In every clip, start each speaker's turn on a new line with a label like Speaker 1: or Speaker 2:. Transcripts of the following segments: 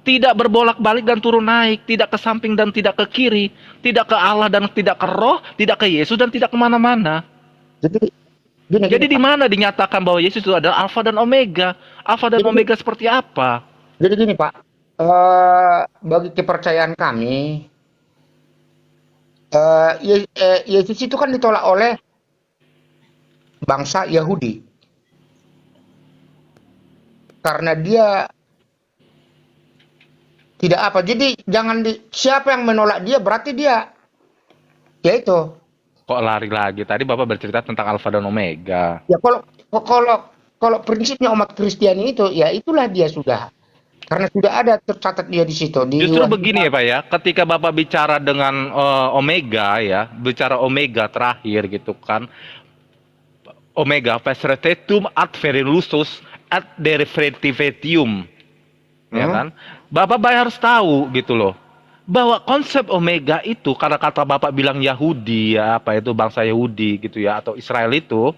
Speaker 1: tidak berbolak-balik dan turun naik, tidak ke samping dan tidak ke kiri, tidak ke Allah dan tidak ke Roh, tidak ke Yesus dan tidak kemana-mana.
Speaker 2: Jadi gini
Speaker 1: Jadi di
Speaker 2: Pak.
Speaker 1: mana dinyatakan bahwa Yesus itu adalah Alfa dan Omega? Alfa dan
Speaker 2: Jadi,
Speaker 1: Omega seperti apa?
Speaker 2: jadi gini Pak. Bagi kepercayaan kami, Yesus itu kan ditolak oleh bangsa Yahudi karena dia tidak apa. Jadi jangan siapa yang menolak dia berarti dia ya itu.
Speaker 1: Kok lari lagi? Tadi Bapak bercerita tentang Alfa dan Omega.
Speaker 2: Ya kalau prinsipnya umat Kristiani itu ya itulah dia sudah. Karena sudah ada tercatat dia di situ.
Speaker 1: Justru begini ya Pak ya, ketika Bapak bicara dengan Omega ya, bicara Omega terakhir gitu kan, Omega Vesretetum ad verilusus ad derivativium, ya kan? Bapak harus tahu gitu loh, bahwa konsep Omega itu karena kata Bapak bilang Yahudi ya, apa itu bangsa Yahudi gitu ya, atau Israel itu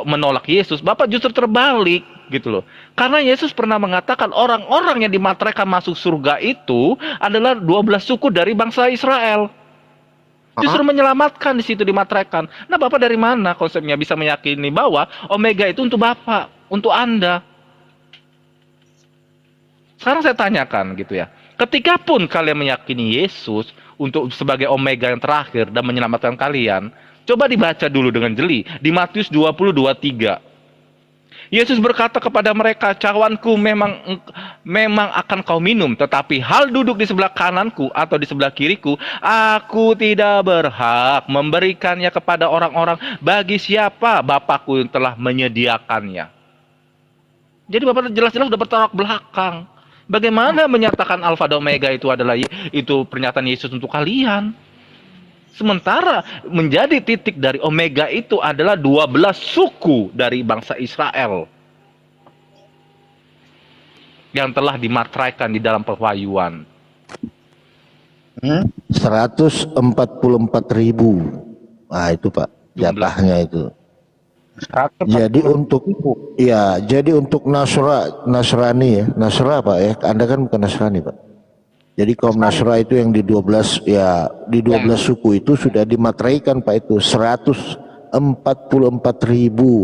Speaker 1: menolak Yesus, Bapak justru terbalik gitu loh. Karena Yesus pernah mengatakan orang-orang yang dimateraikan masuk surga itu adalah 12 suku dari bangsa Israel. Justru menyelamatkan di situ dimateraikan. Nah, Bapak dari mana konsepnya bisa meyakini bahwa Omega itu untuk Bapak, untuk Anda? Sekarang saya tanyakan gitu ya. Ketika pun kalian meyakini Yesus untuk sebagai Omega yang terakhir dan menyelamatkan kalian, coba dibaca dulu dengan jeli di Matius 20:23. Yesus berkata kepada mereka, cawanku memang akan kau minum, tetapi hal duduk di sebelah kananku atau di sebelah kiriku, aku tidak berhak memberikannya kepada orang-orang bagi siapa Bapakku yang telah menyediakannya. Jadi Bapak jelas-jelas sudah bertolak belakang. Bagaimana menyatakan Alfa dan Omega itu adalah itu pernyataan Yesus untuk kalian? Sementara menjadi titik dari Omega itu adalah 12 suku dari bangsa Israel yang telah dimateraikan di dalam pewahyuan.
Speaker 3: 144.000. Nah itu Pak, jatahnya itu. Jadi untuk Nasrani ya, Nasra Pak ya, Anda kan bukan Nasrani Pak. Jadi kaum Nasra itu yang di 12 ya, di 12 suku itu sudah dimateraikan Pak, itu 144.000.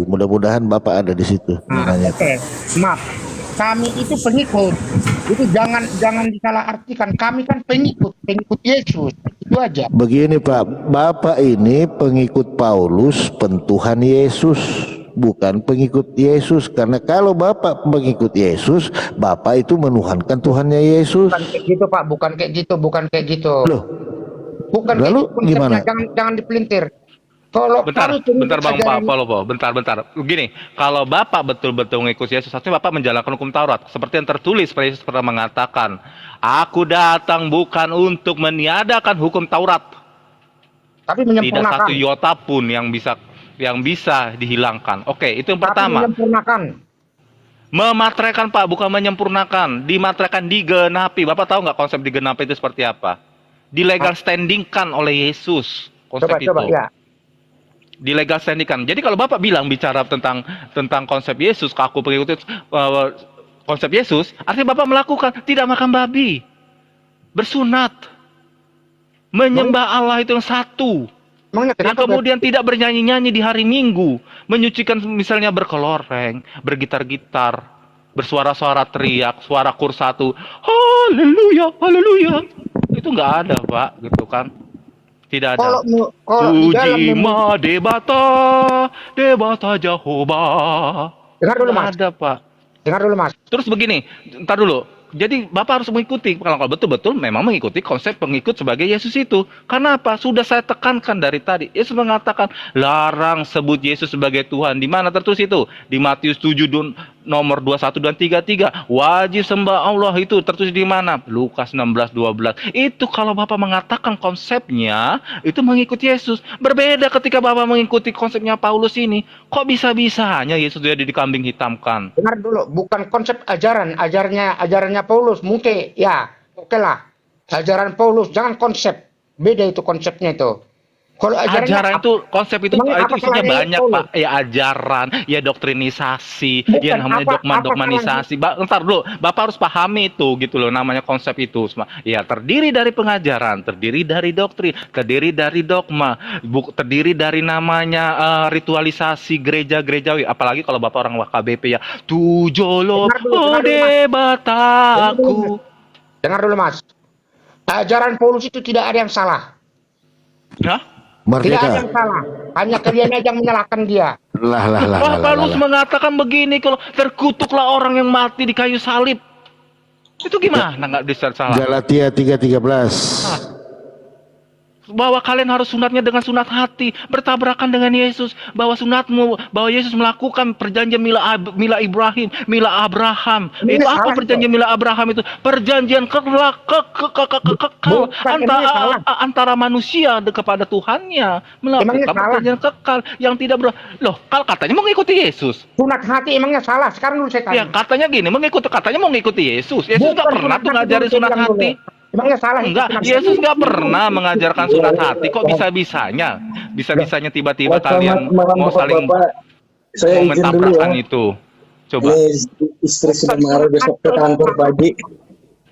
Speaker 3: Mudah-mudahan Bapak ada di situ.
Speaker 2: Oke. Maaf, kami itu pengikut. Itu jangan disalahartikan. Kami kan pengikut Yesus. Itu aja.
Speaker 3: Begini Pak, Bapak ini pengikut Paulus, pentuhan Yesus, bukan pengikut Yesus. Karena kalau Bapak pengikut Yesus, Bapak itu menuhankan Tuhannya Yesus.
Speaker 2: Bukan kayak gitu Pak, bukan kayak gitu.
Speaker 3: Loh,
Speaker 2: bukan
Speaker 3: lalu
Speaker 2: kayak gitu,
Speaker 3: gimana?
Speaker 2: Jangan dipelintir. Kalau
Speaker 1: Bentar Bang Paulo, bentar. Begini, kalau Bapak betul-betul mengikuti Yesus, harusnya Bapak menjalankan hukum Taurat. Seperti yang tertulis, Yesus pernah mengatakan, aku datang bukan untuk meniadakan hukum Taurat.
Speaker 2: Tapi
Speaker 1: Tidak
Speaker 2: menyempurnakan.
Speaker 1: satu iota pun yang bisa dihilangkan. Oke, itu yang pertama.
Speaker 2: Menyempurnakan.
Speaker 1: Memateraikan Pak, bukan menyempurnakan. Dimateraikan, digenapi. Bapak tahu nggak konsep digenapi itu seperti apa? Dilegal standingkan oleh Yesus. Konsep itu.
Speaker 2: Coba ya.
Speaker 1: Dilegal standingkan. Jadi kalau Bapak bilang bicara tentang konsep Yesus, aku pengikut konsep Yesus, artinya Bapak melakukan tidak makan babi, bersunat, menyembah Allah itu yang satu, yang kemudian tidak bernyanyi-nyanyi di hari Minggu, menyucikan misalnya berkeloreng, bergitar-gitar, bersuara-suara teriak, suara kur satu, haleluya, haleluya. Itu nggak ada Pak, gitu kan. Tidak ada. Puji ma debata Jehovah.
Speaker 2: Dengar dulu Mas.
Speaker 1: Ada Pak.
Speaker 2: Dengar dulu Mas.
Speaker 1: Terus begini, ntar dulu. Jadi Bapak harus mengikuti, kalau betul-betul memang mengikuti konsep pengikut sebagai Yesus itu. Karena apa? Sudah saya tekankan dari tadi. Yesus mengatakan, larang sebut Yesus sebagai Tuhan. Di mana tertulis itu? Di Matius 7 nomor 21 dan 33. Wajib sembah Allah itu tertulis di mana? Lukas 16:12. Itu kalau Bapak mengatakan konsepnya, itu mengikuti Yesus. Berbeda ketika Bapak mengikuti konsepnya Paulus ini. Kok bisa-bisanya Yesus jadi dikambing hitamkan?
Speaker 2: Dengar dulu, bukan konsep ajarannya Paulus, mungkin ya, oke lah. Ajaran Paulus, jangan konsep. Beda itu konsepnya itu. Kalau
Speaker 1: Ajaran itu, konsep itu
Speaker 2: Emangnya apa
Speaker 1: isinya
Speaker 2: salahnya
Speaker 1: banyak
Speaker 2: Paulus?
Speaker 1: Pak. Ya ajaran, ya doktrinisasi,
Speaker 2: Bukan,
Speaker 1: ya namanya
Speaker 2: apa
Speaker 1: dogmanisasi. Ntar dulu, Bapak harus pahami itu gitu loh, namanya konsep itu. Ya terdiri dari pengajaran, terdiri dari doktrin, terdiri dari dogma, terdiri dari namanya ritualisasi gereja-gerejawi. Apalagi kalau Bapak orang WKBP ya, tujolo
Speaker 2: Dengar dulu, Mas.
Speaker 1: bataku.
Speaker 2: Dengar dulu, Mas. Ajaran Paulus itu tidak ada yang salah.
Speaker 1: Hah?
Speaker 2: Tidak ada
Speaker 3: Merdeka.
Speaker 2: yang salah. Hanya kalian aja yang menyalahkan dia.
Speaker 1: Pak Paulus mengatakan begini, kalau terkutuklah orang yang mati di kayu salib. Itu gimana nggak bisa salah?
Speaker 3: Galatia 3:13.
Speaker 1: Bahwa kalian harus sunatnya dengan sunat hati, bertabrakan dengan Yesus. Bahwa sunatmu, bahwa Yesus melakukan perjanjian mila Ibrahim, mila Abraham.
Speaker 2: Ini
Speaker 1: Itu
Speaker 2: salah,
Speaker 1: apa perjanjian mila Abraham itu? Perjanjian kekal antara manusia kepada Tuhannya,
Speaker 2: Emangnya
Speaker 1: melakukan
Speaker 2: salah?
Speaker 1: perjanjian kekal yang tidak loh, kalau katanya mau mengikuti Yesus.
Speaker 2: Sunat hati emangnya salah? Sekarang dulu saya
Speaker 1: Ya
Speaker 2: tanya.
Speaker 1: katanya gini, katanya mau ngikuti Yesus. Yesus nggak
Speaker 2: Bukan
Speaker 1: pernah
Speaker 2: sunat
Speaker 1: tuh
Speaker 2: hati
Speaker 1: ngajarin
Speaker 2: dulu, saya
Speaker 1: sunat
Speaker 2: bilang dulu.
Speaker 1: hati.
Speaker 2: Emangnya salah itu
Speaker 1: Enggak,
Speaker 2: sunat hati?
Speaker 1: Yesus nggak pernah mengajarkan sunat hati. Kok bisa-bisanya tiba-tiba kalian mau saling
Speaker 4: Saya
Speaker 1: mau
Speaker 4: izin dulu ya.
Speaker 1: mentabrakan itu. Coba.
Speaker 4: Ini istri sudah mengarah besok ke kantor pagi.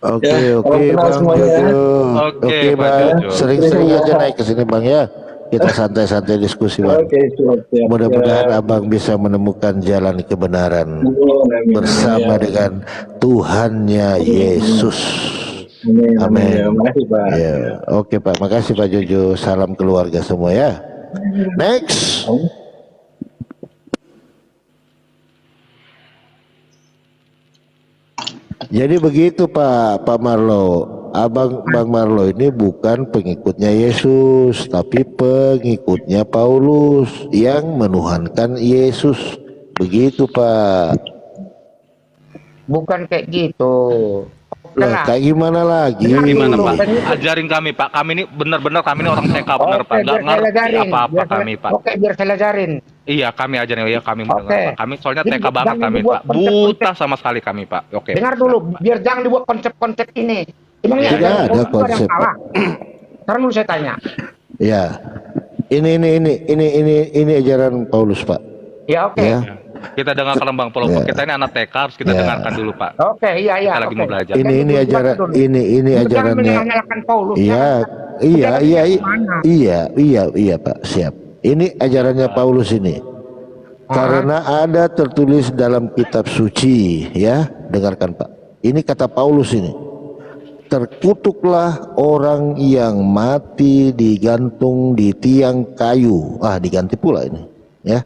Speaker 3: Oke,
Speaker 4: Ya,
Speaker 3: oke,
Speaker 4: salam kenal
Speaker 3: Bang
Speaker 4: semuanya.
Speaker 3: Jojo.
Speaker 1: Oke,
Speaker 3: Oke,
Speaker 1: Pak
Speaker 3: Bang.
Speaker 1: Jojo.
Speaker 3: Sering-sering aja naik ke sini, Bang ya. Kita santai-santai diskusi, Bang.
Speaker 4: Oke, siap.
Speaker 3: Mudah-mudahan
Speaker 4: Ya.
Speaker 3: Abang bisa menemukan jalan kebenaran
Speaker 4: Amin,
Speaker 3: bersama
Speaker 4: ya.
Speaker 3: dengan Tuhannya Yesus.
Speaker 4: Amin.
Speaker 3: Amin.
Speaker 4: Ya, makasih, Pak.
Speaker 3: Ya, oke Pak. Makasih Pak Jojo. Salam keluarga semua ya. Next. Jadi begitu Pak Marlo. Bang Marlo ini bukan pengikutnya Yesus, tapi pengikutnya Paulus yang menuhankan Yesus. Begitu Pak.
Speaker 2: Bukan kayak gitu.
Speaker 3: Lah, kayak gimana lagi?
Speaker 1: Gimana Pak? Ajarin kami Pak. Kami ini benar-benar kami ini orang TK benar Pak. Nggak ngerti apa-apa kami Pak.
Speaker 2: Oke, biar saya ajarin.
Speaker 1: Iya kami ajarin. Iya kami mendengar Pak. Kami soalnya
Speaker 2: Jadi,
Speaker 1: TK banget
Speaker 2: jangan
Speaker 1: kami
Speaker 2: dibuat
Speaker 1: Pak. Buta sama sekali kami Pak. Oke.
Speaker 2: Dengar dulu, biar jangan dibuat konsep-konsep ini. Emangnya
Speaker 3: Tidak ada
Speaker 2: Paulus itu
Speaker 3: konsep,
Speaker 2: yang salah? Sekarang dulu saya tanya.
Speaker 3: Ya. Ini ajaran Paulus Pak.
Speaker 2: Ya, oke.
Speaker 3: Ya.
Speaker 1: Kita dengarkan Bang Paulus.
Speaker 3: Ya.
Speaker 1: Kita ini anak TK harus kita
Speaker 3: Ya.
Speaker 1: dengarkan dulu Pak.
Speaker 2: Oke, iya.
Speaker 1: Kita lagi mau belajar.
Speaker 3: Ini ajaran ini
Speaker 2: Jangan
Speaker 3: ajarannya.
Speaker 2: menyalahkan Paulus.
Speaker 3: Iya, iya Pak, siap. Ini ajarannya Paulus ini. Karena ada tertulis dalam kitab suci, ya, dengarkan Pak. Ini kata Paulus ini. Terkutuklah orang yang mati digantung di tiang kayu. Diganti pula ini, ya.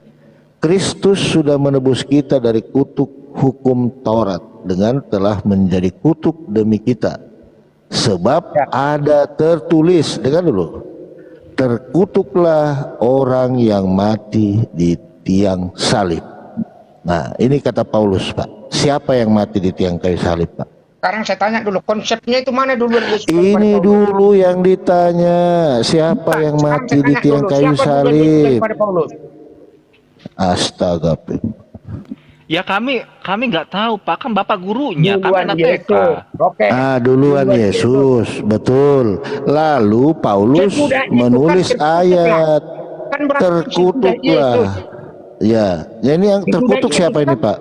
Speaker 3: Kristus sudah menebus kita dari kutuk hukum Taurat dengan telah menjadi kutuk demi kita. Sebab ada tertulis, dengar dulu. Terkutuklah orang yang mati di tiang salib. Nah, ini kata Paulus, Pak. Siapa yang mati di tiang kayu salib, Pak?
Speaker 2: Sekarang saya tanya dulu, konsepnya itu mana dulu?
Speaker 3: Ini dulu yang ditanya, siapa yang mati di tiang kayu salib? Astaga.
Speaker 1: Ya kami nggak tahu Pak, kan Bapak gurunya, kami anak TK.
Speaker 2: Oke.
Speaker 3: Duluan Yesus, betul. Lalu Paulus menulis ayat, terkutuklah. Ya, ini yang terkutuk siapa ini Pak?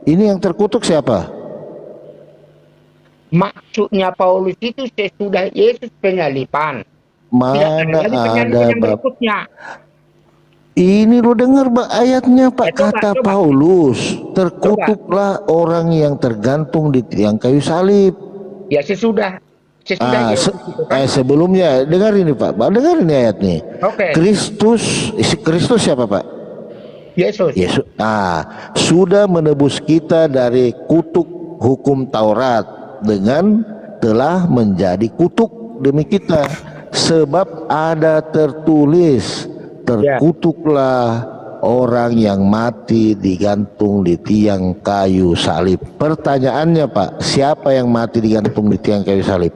Speaker 3: Ini yang terkutuk siapa?
Speaker 2: Maksudnya Paulus itu sesudah Yesus penyalipan.
Speaker 3: Mana ada Bapak?
Speaker 2: Berikutnya.
Speaker 3: Ini lo dengar ayatnya Pak, kata Paulus, terkutuklah orang yang tergantung di tiang kayu salib.
Speaker 2: Ya sesudah Yesus itu kan.
Speaker 3: Sebelumnya dengar ini Pak, dengar ini ayat nih.
Speaker 2: Oke.
Speaker 3: Kristus siapa Pak?
Speaker 2: Yesus.
Speaker 3: Sudah menebus kita dari kutuk hukum Taurat dengan telah menjadi kutuk demi kita, sebab ada tertulis, terkutuklah orang yang mati digantung di tiang kayu salib. Pertanyaannya Pak, siapa yang mati digantung di tiang kayu salib?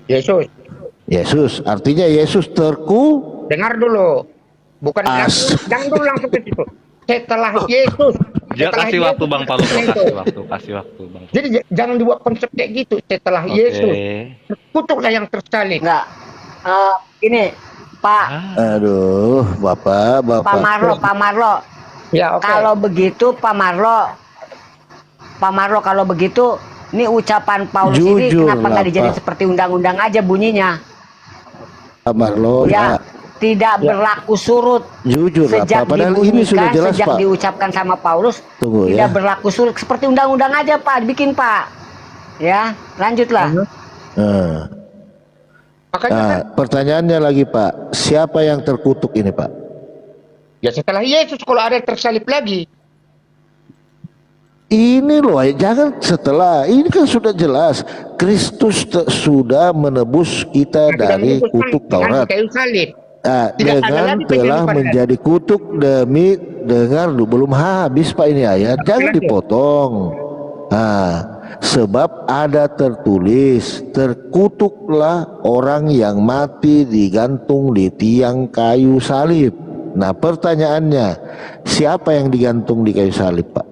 Speaker 2: Yesus.
Speaker 3: Yesus, artinya Yesus
Speaker 2: Dengar dulu, bukan jangan dulu langsung ke situ. Setelah Yesus.
Speaker 1: Kasih waktu Bang Paulus, kasih waktu Bang.
Speaker 2: Jadi jangan dibuat konsep kayak gitu. Setelah Yesus, terkutuklah yang tersalib.
Speaker 5: Enggak. Ini Pak,
Speaker 3: Aduh, Bapak,
Speaker 5: Pak Marlo, Pak Marlo.
Speaker 2: Ya, oke.
Speaker 5: Kalau begitu Pak Marlo kalau begitu, ini ucapan Paulus ini
Speaker 3: Jujur
Speaker 5: kenapa
Speaker 3: lah,
Speaker 5: nggak dijadiin
Speaker 3: Pak.
Speaker 5: seperti undang-undang aja bunyinya?
Speaker 3: Pak Marlo,
Speaker 5: Ya,
Speaker 3: Pak.
Speaker 5: tidak berlaku surut.
Speaker 3: Jujur lah,
Speaker 5: Sejak
Speaker 3: Pak. Padahal ini sudah
Speaker 5: dibunyikan,
Speaker 3: jelas,
Speaker 5: sejak
Speaker 3: Pak.
Speaker 5: diucapkan sama Paulus,
Speaker 3: Tunggu
Speaker 5: tidak
Speaker 3: ya.
Speaker 5: berlaku surut. Seperti undang-undang aja Pak, dibikin Pak. Ya, lanjutlah.
Speaker 3: Nah,
Speaker 2: Makanya kan,
Speaker 3: nah, pertanyaannya lagi, Pak. Siapa yang terkutuk ini, Pak?
Speaker 2: ya setelah Yesus kalau ada yang tersalib lagi.
Speaker 3: Ini loh, jangan setelah. Ini kan sudah jelas. Kristus sudah menebus kita
Speaker 2: Nah,
Speaker 3: dari
Speaker 2: tidak
Speaker 3: kutuk
Speaker 2: menyebutkan dengan
Speaker 3: Taurat.
Speaker 2: kayu salib.
Speaker 3: Nah,
Speaker 2: Tidak ada
Speaker 3: dengan
Speaker 2: lagi
Speaker 3: telah
Speaker 2: penyelipan
Speaker 3: menjadi kutuk demi dengar dulu, belum habis Pak ini ayat, jangan
Speaker 2: lagi?
Speaker 3: dipotong. Nah, sebab ada tertulis, terkutuklah orang yang mati digantung di tiang kayu salib. Nah, pertanyaannya, siapa yang digantung di kayu salib, Pak?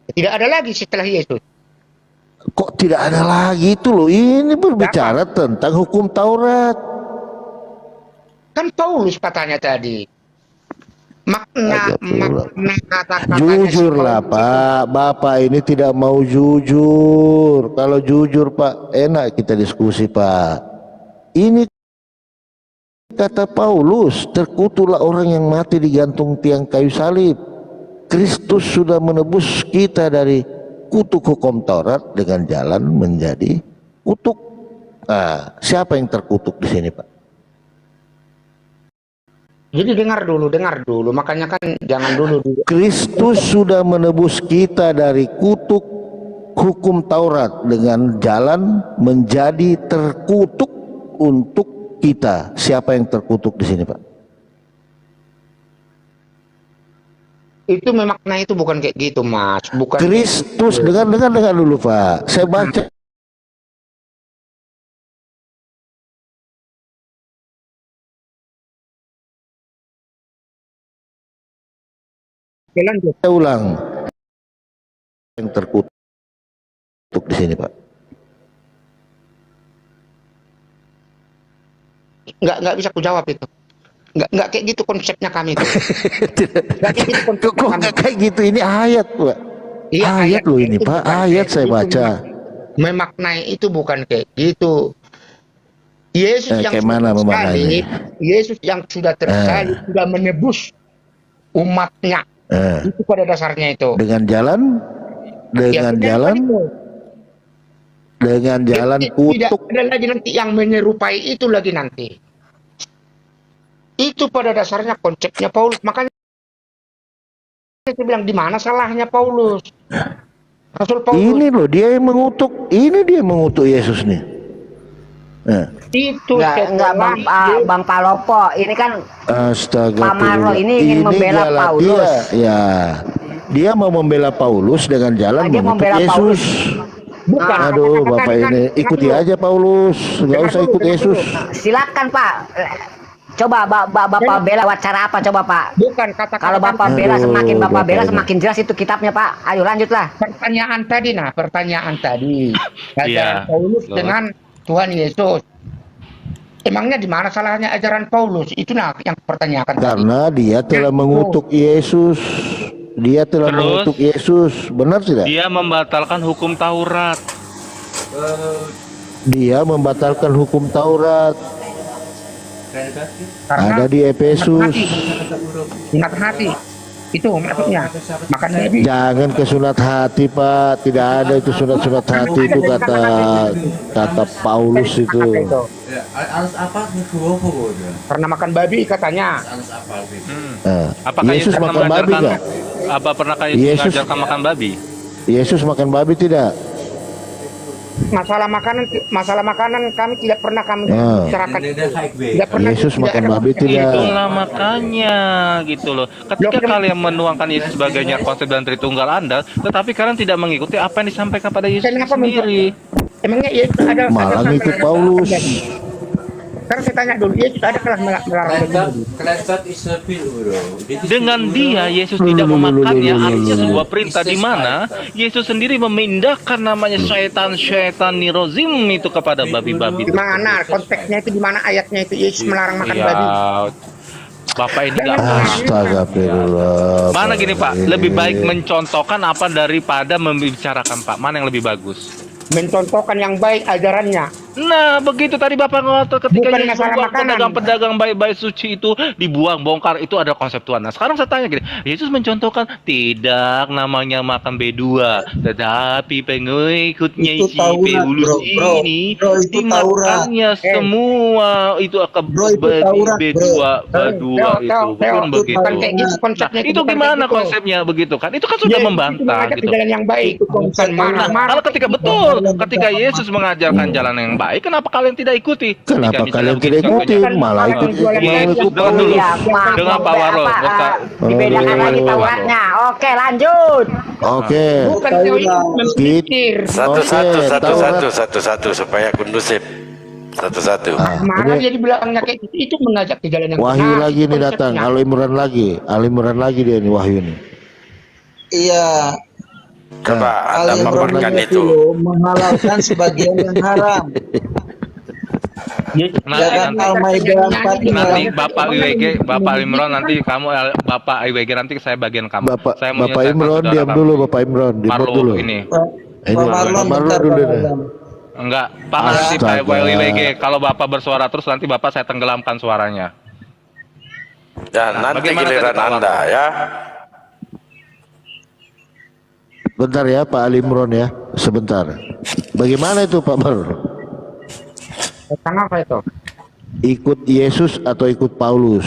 Speaker 2: Tidak ada lagi setelah Yesus.
Speaker 3: Kok tidak ada lagi itu loh? Ini berbicara tentang hukum Taurat.
Speaker 2: Kan Paulus katanya tadi. Makna kata-katanya
Speaker 3: Jujurlah Pak, Bapak ini tidak mau jujur. Kalau jujur Pak, enak kita diskusi Pak. Ini kata Paulus, terkutuklah orang yang mati digantung tiang kayu salib. Kristus sudah menebus kita dari kutuk hukum Taurat dengan jalan menjadi kutuk. Nah, siapa yang terkutuk di sini Pak?
Speaker 2: Jadi dengar dulu. Makanya kan jangan dulu.
Speaker 3: Kristus sudah menebus kita dari kutuk hukum Taurat dengan jalan menjadi terkutuk untuk kita. Siapa yang terkutuk di sini, Pak?
Speaker 2: Itu memakna itu bukan kayak gitu, Mas. Bukan.
Speaker 3: Kristus, dengar dulu, Pak. Saya baca
Speaker 2: Lanjut.
Speaker 3: saya ulang. Yang terkutuk di sini, Pak.
Speaker 2: Nggak bisa ku jawab itu. Nggak kayak gitu konsepnya kami itu. Nggak kayak gitu konsepnya
Speaker 3: Kok
Speaker 2: kami.
Speaker 3: nggak kayak gitu? Ini ayat, Pak.
Speaker 2: Iya,
Speaker 3: ayat loh ini,
Speaker 2: itu
Speaker 3: Pak.
Speaker 2: bukan
Speaker 3: Ayat
Speaker 2: kayak
Speaker 3: saya
Speaker 2: gitu,
Speaker 3: baca.
Speaker 2: Memaknai itu bukan kayak gitu. Yesus yang
Speaker 3: kayak
Speaker 2: sudah
Speaker 3: mana
Speaker 2: tersalib,
Speaker 3: memaknainya?
Speaker 2: Yesus yang sudah tersalib sudah menebus umatnya. Itu pada dasarnya itu.
Speaker 3: Dengan jalan kutuk.
Speaker 2: Tidak ada lagi nanti yang menyerupai itu lagi nanti. Itu pada dasarnya konsepnya Paulus. Makanya saya bilang di mana salahnya Paulus? Rasul Paulus
Speaker 3: Ini loh dia yang mengutuk. Ini dia yang mengutuk Yesus nih. Nah.
Speaker 2: itu
Speaker 5: Enggak Bang Palopo, ini kan
Speaker 3: Astaga.
Speaker 5: Pak Marlo ini ingin membela
Speaker 3: Galatia.
Speaker 5: Paulus.
Speaker 3: Ya. Dia mau membela Paulus dengan jalan
Speaker 5: Dia
Speaker 3: mengutuk
Speaker 5: membela
Speaker 3: Yesus.
Speaker 5: Paulus.
Speaker 2: bukan.
Speaker 3: Aduh, Bapak ini ikuti aja Paulus, nggak usah ikut Yesus.
Speaker 5: Silakan Pak. Coba Bapak bela lewat cara apa coba Pak?
Speaker 2: Bukan kata-kata.
Speaker 5: Kalau Bapak
Speaker 3: Aduh,
Speaker 5: bela semakin Bapak
Speaker 3: Bapak
Speaker 5: bela
Speaker 3: ini.
Speaker 5: semakin jelas itu kitabnya Pak. Ayo lanjutlah.
Speaker 2: pertanyaan tadi. Ajaran
Speaker 1: Iya,
Speaker 2: Paulus
Speaker 1: betul.
Speaker 2: dengan Tuhan Yesus. Emangnya di mana salahnya ajaran Paulus? Itu yang pertanyakan tadi.
Speaker 3: Karena dia telah mengutuk Yesus. Dia telah
Speaker 1: Terus?
Speaker 3: mengutuk Yesus. Benar tidak?
Speaker 1: Dia membatalkan hukum Taurat.
Speaker 3: Dia membatalkan hukum Taurat.
Speaker 2: Karena
Speaker 3: Ada di Efesus.
Speaker 2: sunat hati. Itu maksudnya. Makanya
Speaker 3: Jangan ke sunat hati Pak. Tidak ada itu sunat hati itu kata Paulus itu.
Speaker 6: Alas apa
Speaker 2: karena makan babi katanya.
Speaker 6: alas apa
Speaker 3: Nah,
Speaker 1: Apakah
Speaker 3: Yesus
Speaker 1: pernah
Speaker 3: makan babi
Speaker 1: mengajarkan-
Speaker 3: nggak?
Speaker 1: Apa pernahkah Yesus
Speaker 3: Yesus-
Speaker 1: mengajarkan makan babi?
Speaker 3: Yesus makan babi tidak?
Speaker 2: Masalah makanan kami tidak pernah kami
Speaker 3: Ah.
Speaker 2: bicarakan. Tidak
Speaker 6: Tidak
Speaker 2: pernah.
Speaker 3: Yesus
Speaker 2: tidak
Speaker 3: makan
Speaker 2: ada
Speaker 3: babi
Speaker 2: maksudnya
Speaker 3: tidak?
Speaker 2: itu.
Speaker 1: Itulah makanya gitu loh. Ketika kalian menuangkan Yesus sebagai konsep dan Tritunggal Anda, tetapi kalian tidak mengikuti apa yang disampaikan pada Yesus
Speaker 2: Kenapa
Speaker 1: sendiri.
Speaker 2: Emangnya Yesus ada
Speaker 3: Malah
Speaker 2: sama-
Speaker 3: ngikut Paulus.
Speaker 2: Sekarang saya tanya dulu, Yesus ada kelas melarang berbudi?
Speaker 6: Keleset is a pill, bro.
Speaker 1: Dengan dia Yesus tidak memakannya, artinya sebuah perintah di mana Yesus sendiri memindahkan namanya syaitan nirozim itu kepada babi-babi.
Speaker 2: Di mana konteksnya itu, di mana ayatnya itu Yesus melarang makan babi?
Speaker 1: Ya, Bapak ini nggak
Speaker 3: Astagfirullah.
Speaker 1: mana gini Pak, lebih baik mencontohkan apa daripada membicarakan Pak? Mana yang lebih bagus?
Speaker 2: Mencontohkan yang baik ajarannya.
Speaker 1: Nah, begitu tadi Bapak ngotot ketika
Speaker 2: Bukan
Speaker 1: Yesus
Speaker 2: masalah
Speaker 1: membuang
Speaker 2: makanan.
Speaker 1: pedagang-pedagang baik-baik suci itu dibuang, bongkar, itu ada konsep Tuhan. Nah, sekarang saya tanya gini, Yesus mencontohkan tidak namanya makan B2, tetapi pengikutnya
Speaker 4: Itu
Speaker 1: si
Speaker 4: Taurat,
Speaker 1: Paulus
Speaker 4: bro.
Speaker 1: ini
Speaker 4: Bro, itu
Speaker 1: dimakannya semua itu akan
Speaker 4: Bro, itu Taurat,
Speaker 1: B2,
Speaker 2: Teo,
Speaker 1: itu
Speaker 2: Teo,
Speaker 1: bukan
Speaker 2: Teo,
Speaker 1: begitu.
Speaker 2: bukan kayak gitu
Speaker 1: Nah,
Speaker 2: konsepnya.
Speaker 1: itu
Speaker 2: bukan
Speaker 1: gimana
Speaker 2: kayak gitu.
Speaker 1: konsepnya begitu kan? Itu kan sudah
Speaker 2: Yesus itu
Speaker 1: membantah
Speaker 2: mengajak
Speaker 1: gitu.
Speaker 2: ke jalan yang baik, bukan
Speaker 1: Nah,
Speaker 2: marah-marah.
Speaker 1: kalau ketika betul, ketika Yesus mengajarkan jalan yang baik, kenapa kalian tidak ikuti?
Speaker 3: Kenapa
Speaker 1: Ketika misalnya
Speaker 3: kalian
Speaker 1: begini
Speaker 3: tidak ikuti?
Speaker 1: contohnya.
Speaker 3: Malah ikut
Speaker 1: Yesus dengar dulu.
Speaker 5: Ya, maaf,
Speaker 1: Dengan Pak Warlo, bentar.
Speaker 5: dibedakan lagi Tauratnya. Oke, lanjut.
Speaker 3: Oke.
Speaker 2: Bukan Teo ini memikir.
Speaker 7: Satu supaya kondusif. Satu.
Speaker 2: Marah
Speaker 3: ini
Speaker 2: jadi bilangnya kayak gitu, itu mengajak ke jalan yang
Speaker 3: Wahyu
Speaker 2: benar.
Speaker 3: lagi nih datang,
Speaker 2: Konsepnya.
Speaker 3: Ali Imran lagi dia nih Wahyu nih.
Speaker 4: Iya.
Speaker 7: Coba Anda
Speaker 4: Ali Imran
Speaker 7: paparkan
Speaker 4: itu
Speaker 7: itu.
Speaker 4: menghalalkan sebagian yang haram. Jangan Al-Maidah 4
Speaker 1: Nanti Bapak IWG, Bapak Imron, nanti kamu Bapak IWG, nanti saya bagian kamu.
Speaker 3: Bapak
Speaker 1: Saya
Speaker 3: Bapak
Speaker 1: menyelesaikan
Speaker 3: Imron
Speaker 1: saudara
Speaker 3: diam
Speaker 1: kamu.
Speaker 3: dulu, Bapak Imron diam
Speaker 1: Marlo
Speaker 3: dulu.
Speaker 1: ini.
Speaker 3: Ini
Speaker 4: Pak Marlon
Speaker 3: Marlo
Speaker 4: bentar,
Speaker 3: dulu
Speaker 4: Pak
Speaker 3: deh.
Speaker 4: Marlon.
Speaker 1: Enggak, Pak nanti Pak
Speaker 3: Astaga.
Speaker 1: IWG, kalau Bapak bersuara terus nanti Bapak saya tenggelamkan suaranya.
Speaker 7: Ya, nanti
Speaker 1: bagaimana
Speaker 7: giliran
Speaker 1: tadi, Pak
Speaker 7: Anda ya.
Speaker 3: Bentar ya Pak Ali Imron ya, sebentar. Bagaimana itu Pak Mar?
Speaker 2: Tentang apa itu?
Speaker 3: Ikut Yesus atau ikut Paulus?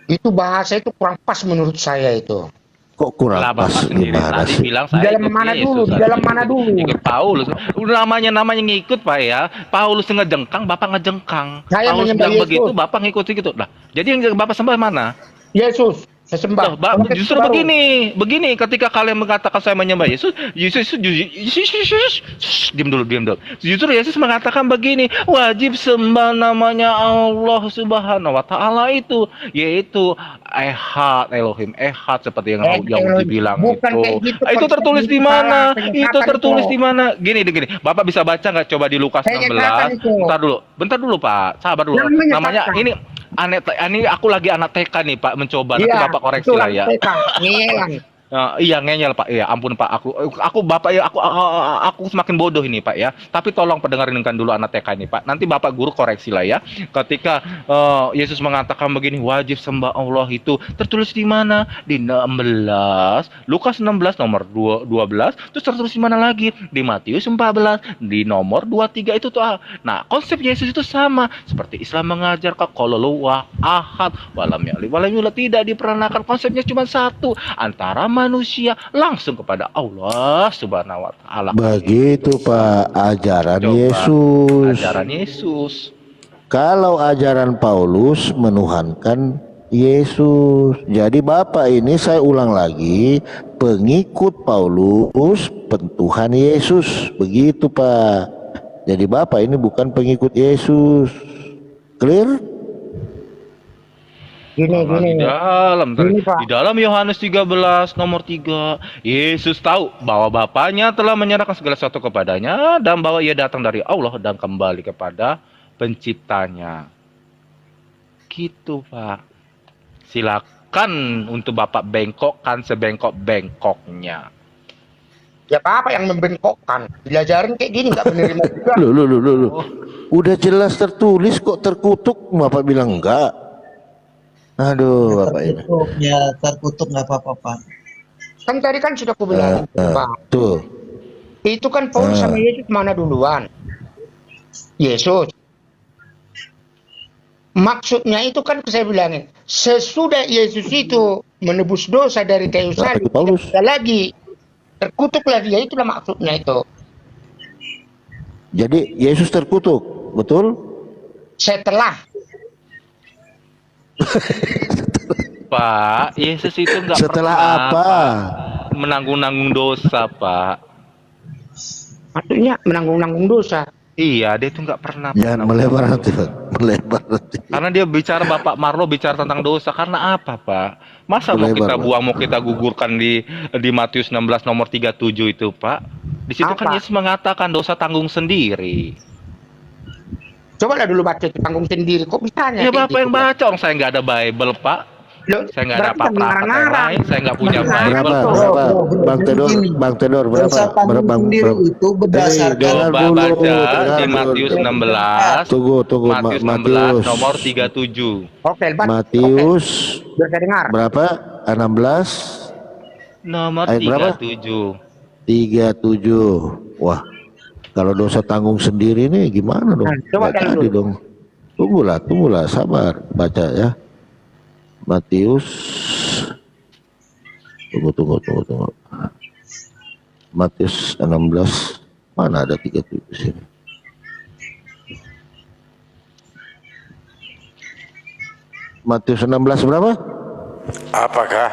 Speaker 2: Itu bahasa itu kurang pas menurut saya itu.
Speaker 3: Kok kurang
Speaker 1: Lah
Speaker 3: pas
Speaker 1: Bapak sendiri
Speaker 3: gimana
Speaker 1: tadi
Speaker 3: sih?
Speaker 1: bilang
Speaker 2: Di
Speaker 1: saya
Speaker 2: dalam
Speaker 1: ikut
Speaker 2: mana
Speaker 1: Yesus.
Speaker 2: dulu? Di dalam mana dulu?
Speaker 1: Ikut Paulus. Udah namanya ngikut Pak ya. Paulus ngejengkang, Bapak ngejengkang.
Speaker 2: Saya
Speaker 1: Paulus
Speaker 2: menyembah
Speaker 1: bilang
Speaker 2: Yesus.
Speaker 1: begitu, Bapak ngikuti gitu. Lah, jadi yang Bapak sembah mana?
Speaker 2: Yesus, saya sembah.
Speaker 1: Loh,
Speaker 2: Konteks
Speaker 1: justru
Speaker 2: baru.
Speaker 1: begini, ketika kalian mengatakan saya menyembah Yesus, diam dulu. Justru Yesus mengatakan begini, wajib sembah namanya Allah Subhanahu wa taala itu, yaitu Ehad Elohim, Ehad seperti yang Yahudi bilang
Speaker 2: Bukan
Speaker 1: itu.
Speaker 2: kayak gitu,
Speaker 1: Itu tertulis di
Speaker 2: penyekatan
Speaker 1: mana?
Speaker 2: itu.
Speaker 1: Itu tertulis di mana? Gini. Bapak bisa baca nggak coba di Lukas
Speaker 2: Penyekatan
Speaker 1: 16?
Speaker 2: itu.
Speaker 1: Bentar dulu Pak, sabar dulu.
Speaker 2: Jangan menyesatkan.
Speaker 1: Namanya ini aku lagi anak TK nih Pak, mencoba. Nanti Bapak koreksi lah ya.
Speaker 2: Ngelang.
Speaker 1: Iya ngeyel Pak, iya ampun Pak, aku Bapak ya, aku semakin bodoh ini Pak ya. Tapi tolong pendengarin dulu anak TK ini Pak. Nanti Bapak guru koreksi lah ya. Ketika Yesus mengatakan begini, wajib sembah Allah itu tertulis di mana? Di 16, Lukas 16 nomor 12, terus tertulis di mana lagi? Di Matius 14, di nomor 23 itu tuh. Nah, konsep Yesus itu sama seperti Islam mengajarkan qalul ahad walam yulad, tidak diperanakan, konsepnya cuma satu, antara manusia langsung kepada Allah Subhanahu wa taala.
Speaker 3: Begitu Pak ajaran
Speaker 1: Coba,
Speaker 3: Yesus.
Speaker 1: Ajaran Yesus.
Speaker 3: Kalau ajaran Paulus menuhankan Yesus. Jadi Bapak ini saya ulang lagi, pengikut Paulus, pentuhan Yesus. Begitu Pak. Jadi Bapak ini bukan pengikut Yesus. Clear?
Speaker 2: Gini.
Speaker 1: Di dalam Yohanes 13 nomor 3, Yesus tahu bahwa Bapaknya telah menyerahkan segala sesuatu kepadanya dan bahwa ia datang dari Allah dan kembali kepada penciptanya. Gitu Pak. Silakan untuk Bapak bengkokkan sebengkok-bengkoknya.
Speaker 2: Ya apa yang membengkokkan? Diajarin kayak gini nggak menerima juga.
Speaker 3: Loh. Udah jelas tertulis kok terkutuk, Bapak bilang enggak. Aduh, Bapak ini.
Speaker 4: Terkutuk nggak apa-apa, Pak.
Speaker 2: Kan tadi kan sudah aku bilang, Pak.
Speaker 3: Tuh.
Speaker 2: Itu kan Paulus sama Yesus mana duluan? Yesus. Maksudnya itu kan saya bilangin, sesudah Yesus itu menebus dosa dari kayu salib,
Speaker 3: Paulus?
Speaker 2: tidak lagi terkutuklah dia, itulah maksudnya itu.
Speaker 3: Jadi Yesus terkutuk, betul?
Speaker 2: Setelah
Speaker 1: Pak, Yesus itu nggak
Speaker 3: Setelah
Speaker 1: pernah
Speaker 3: apa?
Speaker 1: menanggung-nanggung dosa, Pak.
Speaker 2: maksudnya menanggung-nanggung dosa.
Speaker 1: Iya, dia tuh nggak pernah.
Speaker 3: Jangan melebar nanti, Pak. Melebar nanti.
Speaker 1: Karena dia bicara Bapak Marlo bicara tentang dosa. Karena apa, Pak? Masa mau
Speaker 3: Melebar,
Speaker 1: kita
Speaker 3: Pak.
Speaker 1: buang, mau kita gugurkan di Matius 16 nomor 37 itu, Pak? Di situ kan
Speaker 2: Apa?
Speaker 1: Yesus mengatakan dosa tanggung sendiri.
Speaker 2: Coba lah dulu baca itu tanggung sendiri. Kok bisanya?
Speaker 1: Ya
Speaker 2: kayak
Speaker 1: Bapak yang
Speaker 2: gitu?
Speaker 1: baca, orang saya nggak ada Bible, Pak.
Speaker 2: Loh,
Speaker 1: Saya nggak ada
Speaker 2: berarti kan
Speaker 1: apa-apa yang
Speaker 2: ngarang-ngarang.
Speaker 1: lain, saya nggak punya
Speaker 2: Berarti
Speaker 1: Bible.
Speaker 3: Berapa?
Speaker 2: Bro,
Speaker 3: Berapa? Bang
Speaker 4: jadi
Speaker 3: Tedor,
Speaker 4: gini,
Speaker 3: Bang Tedor berapa?
Speaker 4: dosa tanggung
Speaker 3: Berapa?
Speaker 4: sendiri itu berdasarkan
Speaker 1: Coba
Speaker 3: Dengar
Speaker 1: baca
Speaker 3: dulu,
Speaker 1: di
Speaker 3: dengar
Speaker 1: Matius
Speaker 3: dulu.
Speaker 1: 16.
Speaker 3: Tunggu,
Speaker 1: Matius 16 nomor 37.
Speaker 2: Oke, Bang.
Speaker 3: Matius
Speaker 2: Oke, biar saya dengar.
Speaker 3: berapa? 16
Speaker 1: Nomor
Speaker 3: Ayat berapa?
Speaker 1: 37.
Speaker 3: 37. Wah, kalau dosa tanggung sendiri nih gimana dong?
Speaker 2: Nah, coba
Speaker 3: Nggak
Speaker 2: cari
Speaker 3: tadi
Speaker 2: dulu.
Speaker 3: dong. Tunggulah, sabar, baca ya. Matius. Tunggu. Matius 16. Mana ada 37 di sini? Matius 16 berapa?
Speaker 7: Apakah?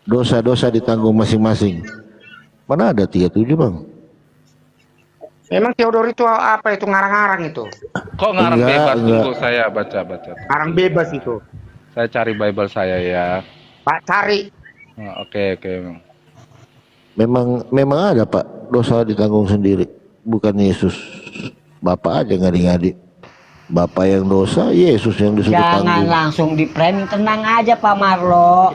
Speaker 3: Dosa-dosa ditanggung masing-masing. Mana ada 37, Bang?
Speaker 2: Memang Theodor itu apa itu ngarang-ngarang itu?
Speaker 1: Kok ngarang
Speaker 3: Enggak,
Speaker 1: bebas?
Speaker 3: enggak.
Speaker 1: Tunggu saya baca.
Speaker 2: Ngarang bebas itu.
Speaker 1: Saya cari Bible saya ya.
Speaker 2: Pak cari.
Speaker 1: Oh, Oke.
Speaker 3: Memang ada, Pak, dosa ditanggung sendiri, bukan Yesus. Bapak aja ngadi-ngadi. Bapak yang dosa, Yesus yang disuruh
Speaker 5: Jangan
Speaker 3: tanggung.
Speaker 5: langsung di framing, tenang aja Pak Marlo.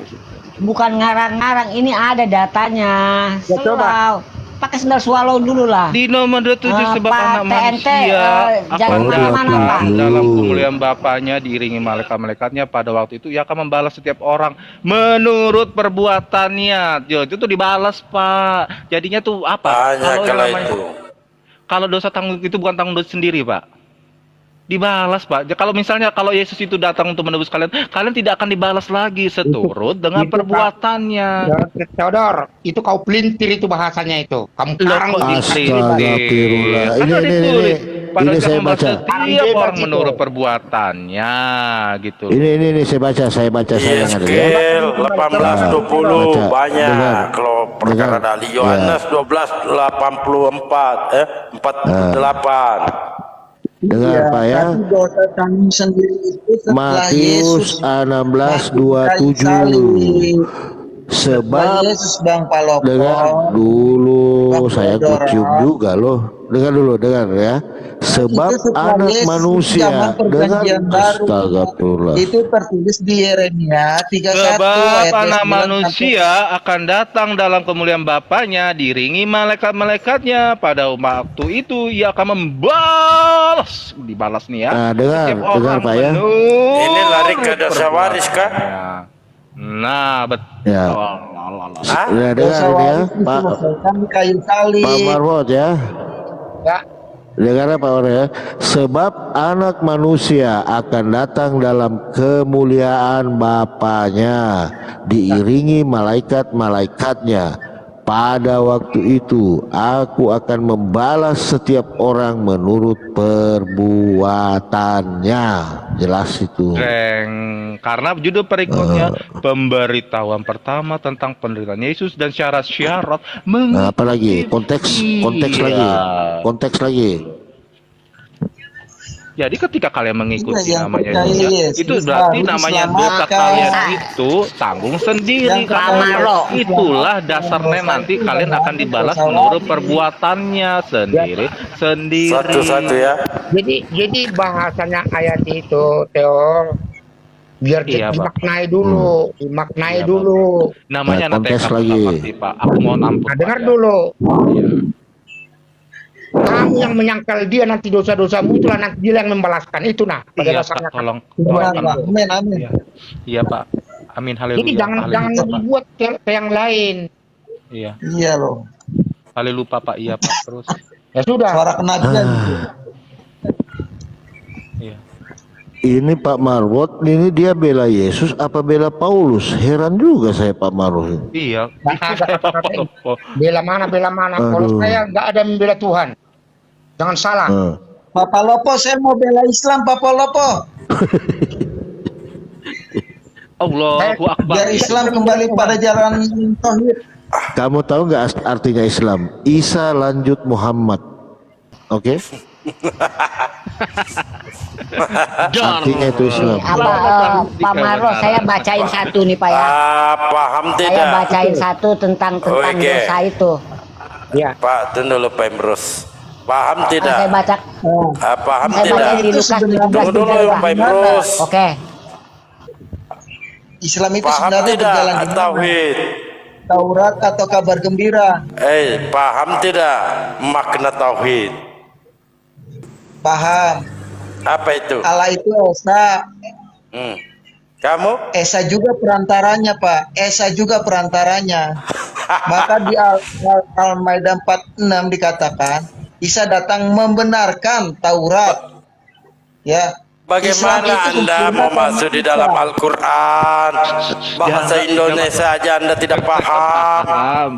Speaker 5: Bukan ngarang-ngarang, ini ada datanya.
Speaker 2: Ya, coba.
Speaker 5: Selau. Pakai sendal swallow dulu lah.
Speaker 1: Di nomor 27 sebab
Speaker 5: Pak
Speaker 1: anak
Speaker 5: TNT,
Speaker 1: manusia
Speaker 5: jangan
Speaker 1: akan
Speaker 5: kemana-mana,
Speaker 1: datang
Speaker 5: Pak.
Speaker 1: dalam kemuliaan Bapaknya diiringi malaikat-malaikatnya pada waktu itu ia akan membalas setiap orang menurut perbuatannya. Itu tuh dibalas, Pak. Jadinya tuh apa?
Speaker 7: Banyak
Speaker 1: yang
Speaker 7: kalau
Speaker 1: namanya-
Speaker 7: itu.
Speaker 1: Kalau dosa tanggung itu bukan tanggung dosa sendiri, Pak. Dibalas, Pak. Kalau misalnya kalau Yesus itu datang untuk menebus kalian, kalian tidak akan dibalas lagi seturut dengan
Speaker 2: itu, Pak.
Speaker 1: perbuatannya.
Speaker 2: Theodor, itu kau pelintir itu bahasanya itu. Kamu
Speaker 1: Loh,
Speaker 2: karang
Speaker 1: kok
Speaker 2: itu.
Speaker 3: Astagfirullah.
Speaker 1: Kan
Speaker 3: Ini,
Speaker 1: ada
Speaker 3: ini,
Speaker 1: ditulis.
Speaker 3: ini
Speaker 1: Pada
Speaker 3: saya
Speaker 1: zaman
Speaker 3: baca.
Speaker 1: setiap
Speaker 2: Bebas
Speaker 1: orang
Speaker 2: itu.
Speaker 1: menurut perbuatannya gitu.
Speaker 3: Ini saya baca saya yang ada ya.
Speaker 7: Yeskel 18:20
Speaker 3: Baca,
Speaker 7: banyak.
Speaker 3: dengar.
Speaker 7: Kalau perkara
Speaker 3: Dengar.
Speaker 7: dari Yohanes 12:84 48.
Speaker 3: Dengar, Pak ya.
Speaker 4: Tapi dosa tanggung sendiri itu setelah
Speaker 3: Matius
Speaker 4: Yesus
Speaker 3: 16:27. Sebab
Speaker 4: Setelah Yesus Bang Palopo.
Speaker 3: dengar dulu,
Speaker 4: Bang
Speaker 3: saya
Speaker 4: Theodor.
Speaker 3: kucium juga loh. Dengar ya. Sebab
Speaker 4: Itu setelah
Speaker 3: anak
Speaker 4: Yesus
Speaker 3: manusia
Speaker 4: zaman
Speaker 3: dengan
Speaker 4: perjanjian baru.
Speaker 3: astagfirullah.
Speaker 4: Itu tertulis di Yeremia 31
Speaker 1: Sebab
Speaker 4: ayat
Speaker 1: anak
Speaker 4: 29
Speaker 1: manusia akan datang dalam kemuliaan Bapaknya, diiringi malaikat-malaikatnya. Pada waktu itu ia akan dibalas nih ya.
Speaker 3: Nah, dengar,
Speaker 1: setiap orang
Speaker 3: dengar, Pak ya.
Speaker 1: menurut
Speaker 7: Ini lari ke dosa waris kah?
Speaker 1: perbuatannya. Nah, betul.
Speaker 3: Ya.
Speaker 7: Hah?
Speaker 3: Ya, dengar
Speaker 4: dosa
Speaker 3: ini ya,
Speaker 4: waris
Speaker 3: Pak
Speaker 4: diselesaikan di kayu salib.
Speaker 3: Pak Marwot ya.
Speaker 2: Ya.
Speaker 3: Dengar Pak Marwot ya. Sebab anak manusia akan datang dalam kemuliaan Bapaknya, diiringi malaikat-malaikatnya. Pada waktu itu aku akan membalas setiap orang menurut perbuatannya. Jelas itu.
Speaker 1: Karena judul berikutnya pemberitahuan pertama tentang penderitaan Yesus dan syarat-syarat
Speaker 3: Nah, apa lagi? Konteks
Speaker 1: Iya.
Speaker 3: lagi.
Speaker 1: Jadi ketika kalian mengikuti
Speaker 4: Iya, yang
Speaker 1: namanya
Speaker 4: percaya
Speaker 1: dia,
Speaker 4: Yesus
Speaker 1: itu berarti
Speaker 4: baru
Speaker 1: namanya dosa
Speaker 4: diselamatkan.
Speaker 1: kalian itu tanggung sendiri.
Speaker 4: Yang
Speaker 1: Karena
Speaker 5: pertama,
Speaker 1: itulah dasarnya nanti kalian akan dibalas menurut perbuatannya sendiri.
Speaker 7: Satu-satu ya.
Speaker 2: Jadi bahasanya ayat itu, Theo, biar
Speaker 1: Iya, Pak.
Speaker 2: dimaknai dulu, dimaknai
Speaker 1: Iya, Pak.
Speaker 2: dulu.
Speaker 1: Namanya
Speaker 3: Nah,
Speaker 1: nanti
Speaker 3: konteks
Speaker 1: kamu
Speaker 3: lagi.
Speaker 1: nggak ngerti, Pak. Aku mohon ampun.
Speaker 2: Nah,
Speaker 1: Pak,
Speaker 2: dengar
Speaker 1: ya.
Speaker 2: dulu.
Speaker 1: Iya.
Speaker 2: Kamu yang menyangkal dia nanti dosa-dosamu itulah nanti dia yang membalaskan itu nah. Pada
Speaker 1: Iya, Pak,
Speaker 2: dasarnya.
Speaker 1: tolong.
Speaker 4: Benar,
Speaker 1: Tolong.
Speaker 4: Pak. Amin, amin.
Speaker 1: Iya. Iya, Pak. Amin, haleluya.
Speaker 2: Jadi jangan
Speaker 1: Haleluya, Pak.
Speaker 2: dibuat ke yang lain.
Speaker 1: Iya.
Speaker 4: Iya loh.
Speaker 1: Haleluya, Pak. Iya, Pak. Terus.
Speaker 2: Ya sudah.
Speaker 4: Suara kenabian gitu.
Speaker 1: Iya.
Speaker 3: Ini Pak Marwot, ini dia bela Yesus apa bela Paulus? Heran juga saya Pak Marwot.
Speaker 1: Iya.
Speaker 2: Nggak ada kata-kata
Speaker 1: Oh,
Speaker 2: bela mana. Kalau
Speaker 3: Aduh.
Speaker 2: saya nggak ada membela Tuhan. Jangan salah.
Speaker 3: Nah,
Speaker 4: Papa Lopo, saya mau bela Islam, Papa Lopo.
Speaker 1: Allahu Akbar.
Speaker 4: Biar Islam kembali pada jalan tauhid.
Speaker 3: kamu tahu nggak artinya Islam? Isa lanjut Muhammad. Oke. Artinya itu Islam.
Speaker 5: Pak Marlo, saya bacain satu nih Pak ya.
Speaker 7: Paham
Speaker 5: Saya
Speaker 7: tidak?
Speaker 5: bacain satu tentang
Speaker 7: Oke.
Speaker 5: dosa itu.
Speaker 2: Ya.
Speaker 7: Pak, tunggu dulu Pak Imrus. Paham tidak?
Speaker 5: Saya baca.
Speaker 7: Paham
Speaker 5: Saya
Speaker 7: tidak?
Speaker 5: baca di Lukas
Speaker 7: Tunggu dulu
Speaker 5: 17:13.
Speaker 7: Pak Imrus.
Speaker 5: Oke.
Speaker 4: Islam itu
Speaker 7: Paham
Speaker 4: sebenarnya
Speaker 7: tidak?
Speaker 4: berjalan di mana?
Speaker 7: Tauhid.
Speaker 4: Taurat atau kabar gembira?
Speaker 7: Paham tidak makna tauhid?
Speaker 4: Paham.
Speaker 7: Apa itu?
Speaker 4: Allah itu Esa.
Speaker 7: Kamu?
Speaker 4: Esa juga perantaranya, Pak. Esa juga perantaranya. Maka di Al-Maidah 46 dikatakan, Isa datang membenarkan Taurat. Ya. Islam
Speaker 7: Bagaimana
Speaker 4: itu
Speaker 7: Anda
Speaker 4: sempurna
Speaker 7: mau
Speaker 4: dan
Speaker 7: masuk di dalam
Speaker 4: sempurna.
Speaker 7: Al-Quran? Bahasa Indonesia aja Anda tidak paham.
Speaker 1: Paham.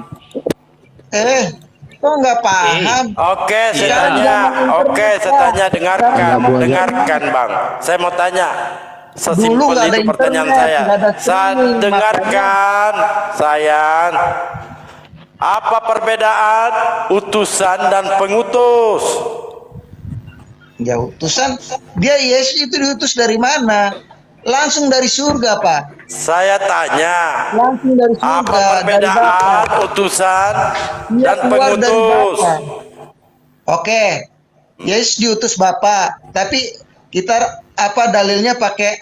Speaker 4: Kok nggak paham?
Speaker 7: Oke, saya
Speaker 4: Iya.
Speaker 7: tanya. Oke, saya tanya. Dengarkan.
Speaker 3: Iya, Bu.
Speaker 7: Dengarkan, Bang. Saya mau tanya.
Speaker 4: Dulu
Speaker 7: Sesimpel
Speaker 4: nggak ada
Speaker 7: itu pertanyaan
Speaker 4: internet,
Speaker 7: saya.
Speaker 4: nggak ada
Speaker 7: Saya
Speaker 4: streaming,
Speaker 7: dengarkan, sayang. Apa perbedaan utusan dan pengutus?
Speaker 4: Ya utusan, dia Yesus itu diutus dari mana? Langsung dari surga, Pak.
Speaker 7: Saya tanya,
Speaker 4: Langsung dari surga.
Speaker 7: apa
Speaker 4: dari
Speaker 7: perbedaan
Speaker 4: Bapa.
Speaker 7: utusan
Speaker 4: Dia
Speaker 7: dan
Speaker 4: keluar dari
Speaker 7: pengutus?
Speaker 4: Bapa. Oke, Yesus diutus Bapa, tapi kita dalilnya pakai